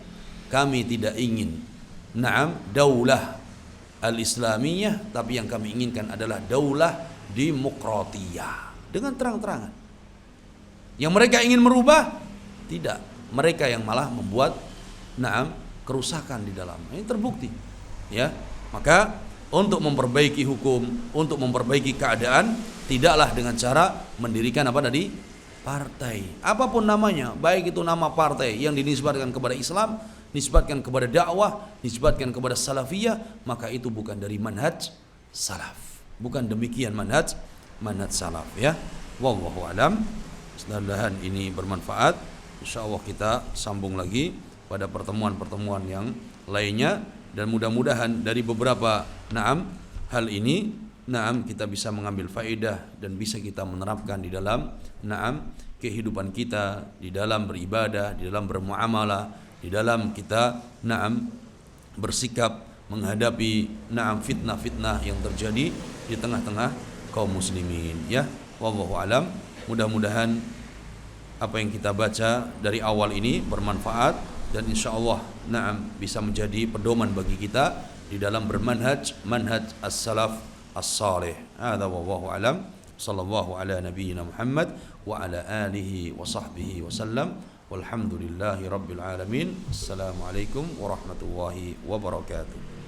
Kami tidak ingin daulah al-islamiyah, tapi yang kami inginkan adalah daulah demokratiyah, dengan terang-terangan. Yang mereka ingin merubah, tidak, mereka yang malah membuat kerusakan di dalam. Ini terbukti, ya. Maka untuk memperbaiki hukum, untuk memperbaiki keadaan, tidaklah dengan cara mendirikan partai, apapun namanya, baik itu nama partai yang dinisbatkan kepada Islam, nisbatkan kepada dakwah, nisbatkan kepada salafiyah, maka itu bukan dari manhaj salaf. Bukan demikian manhaj salaf, ya. Wallahu alam. Mudah-mudahan ini bermanfaat. Insyaallah kita sambung lagi pada pertemuan-pertemuan yang lainnya, dan mudah-mudahan dari beberapa hal ini kita bisa mengambil faedah dan bisa kita menerapkan di dalam kehidupan kita, di dalam beribadah, di dalam bermuamalah, di dalam kita bersikap menghadapi fitnah-fitnah yang terjadi di tengah-tengah kaum muslimin, ya. Wallahu alam. Mudah-mudahan apa yang kita baca dari awal ini bermanfaat dan insyaallah na'am bisa menjadi pedoman bagi kita di dalam manhaj as-salaf as-salih. Hadza wallahu alam. Sallallahu ala nabiyyina Muhammad wa ala alihi wa sahbihi wa sallam. Walhamdulillahi rabbil alamin. Assalamualaikum warahmatullahi wabarakatuh.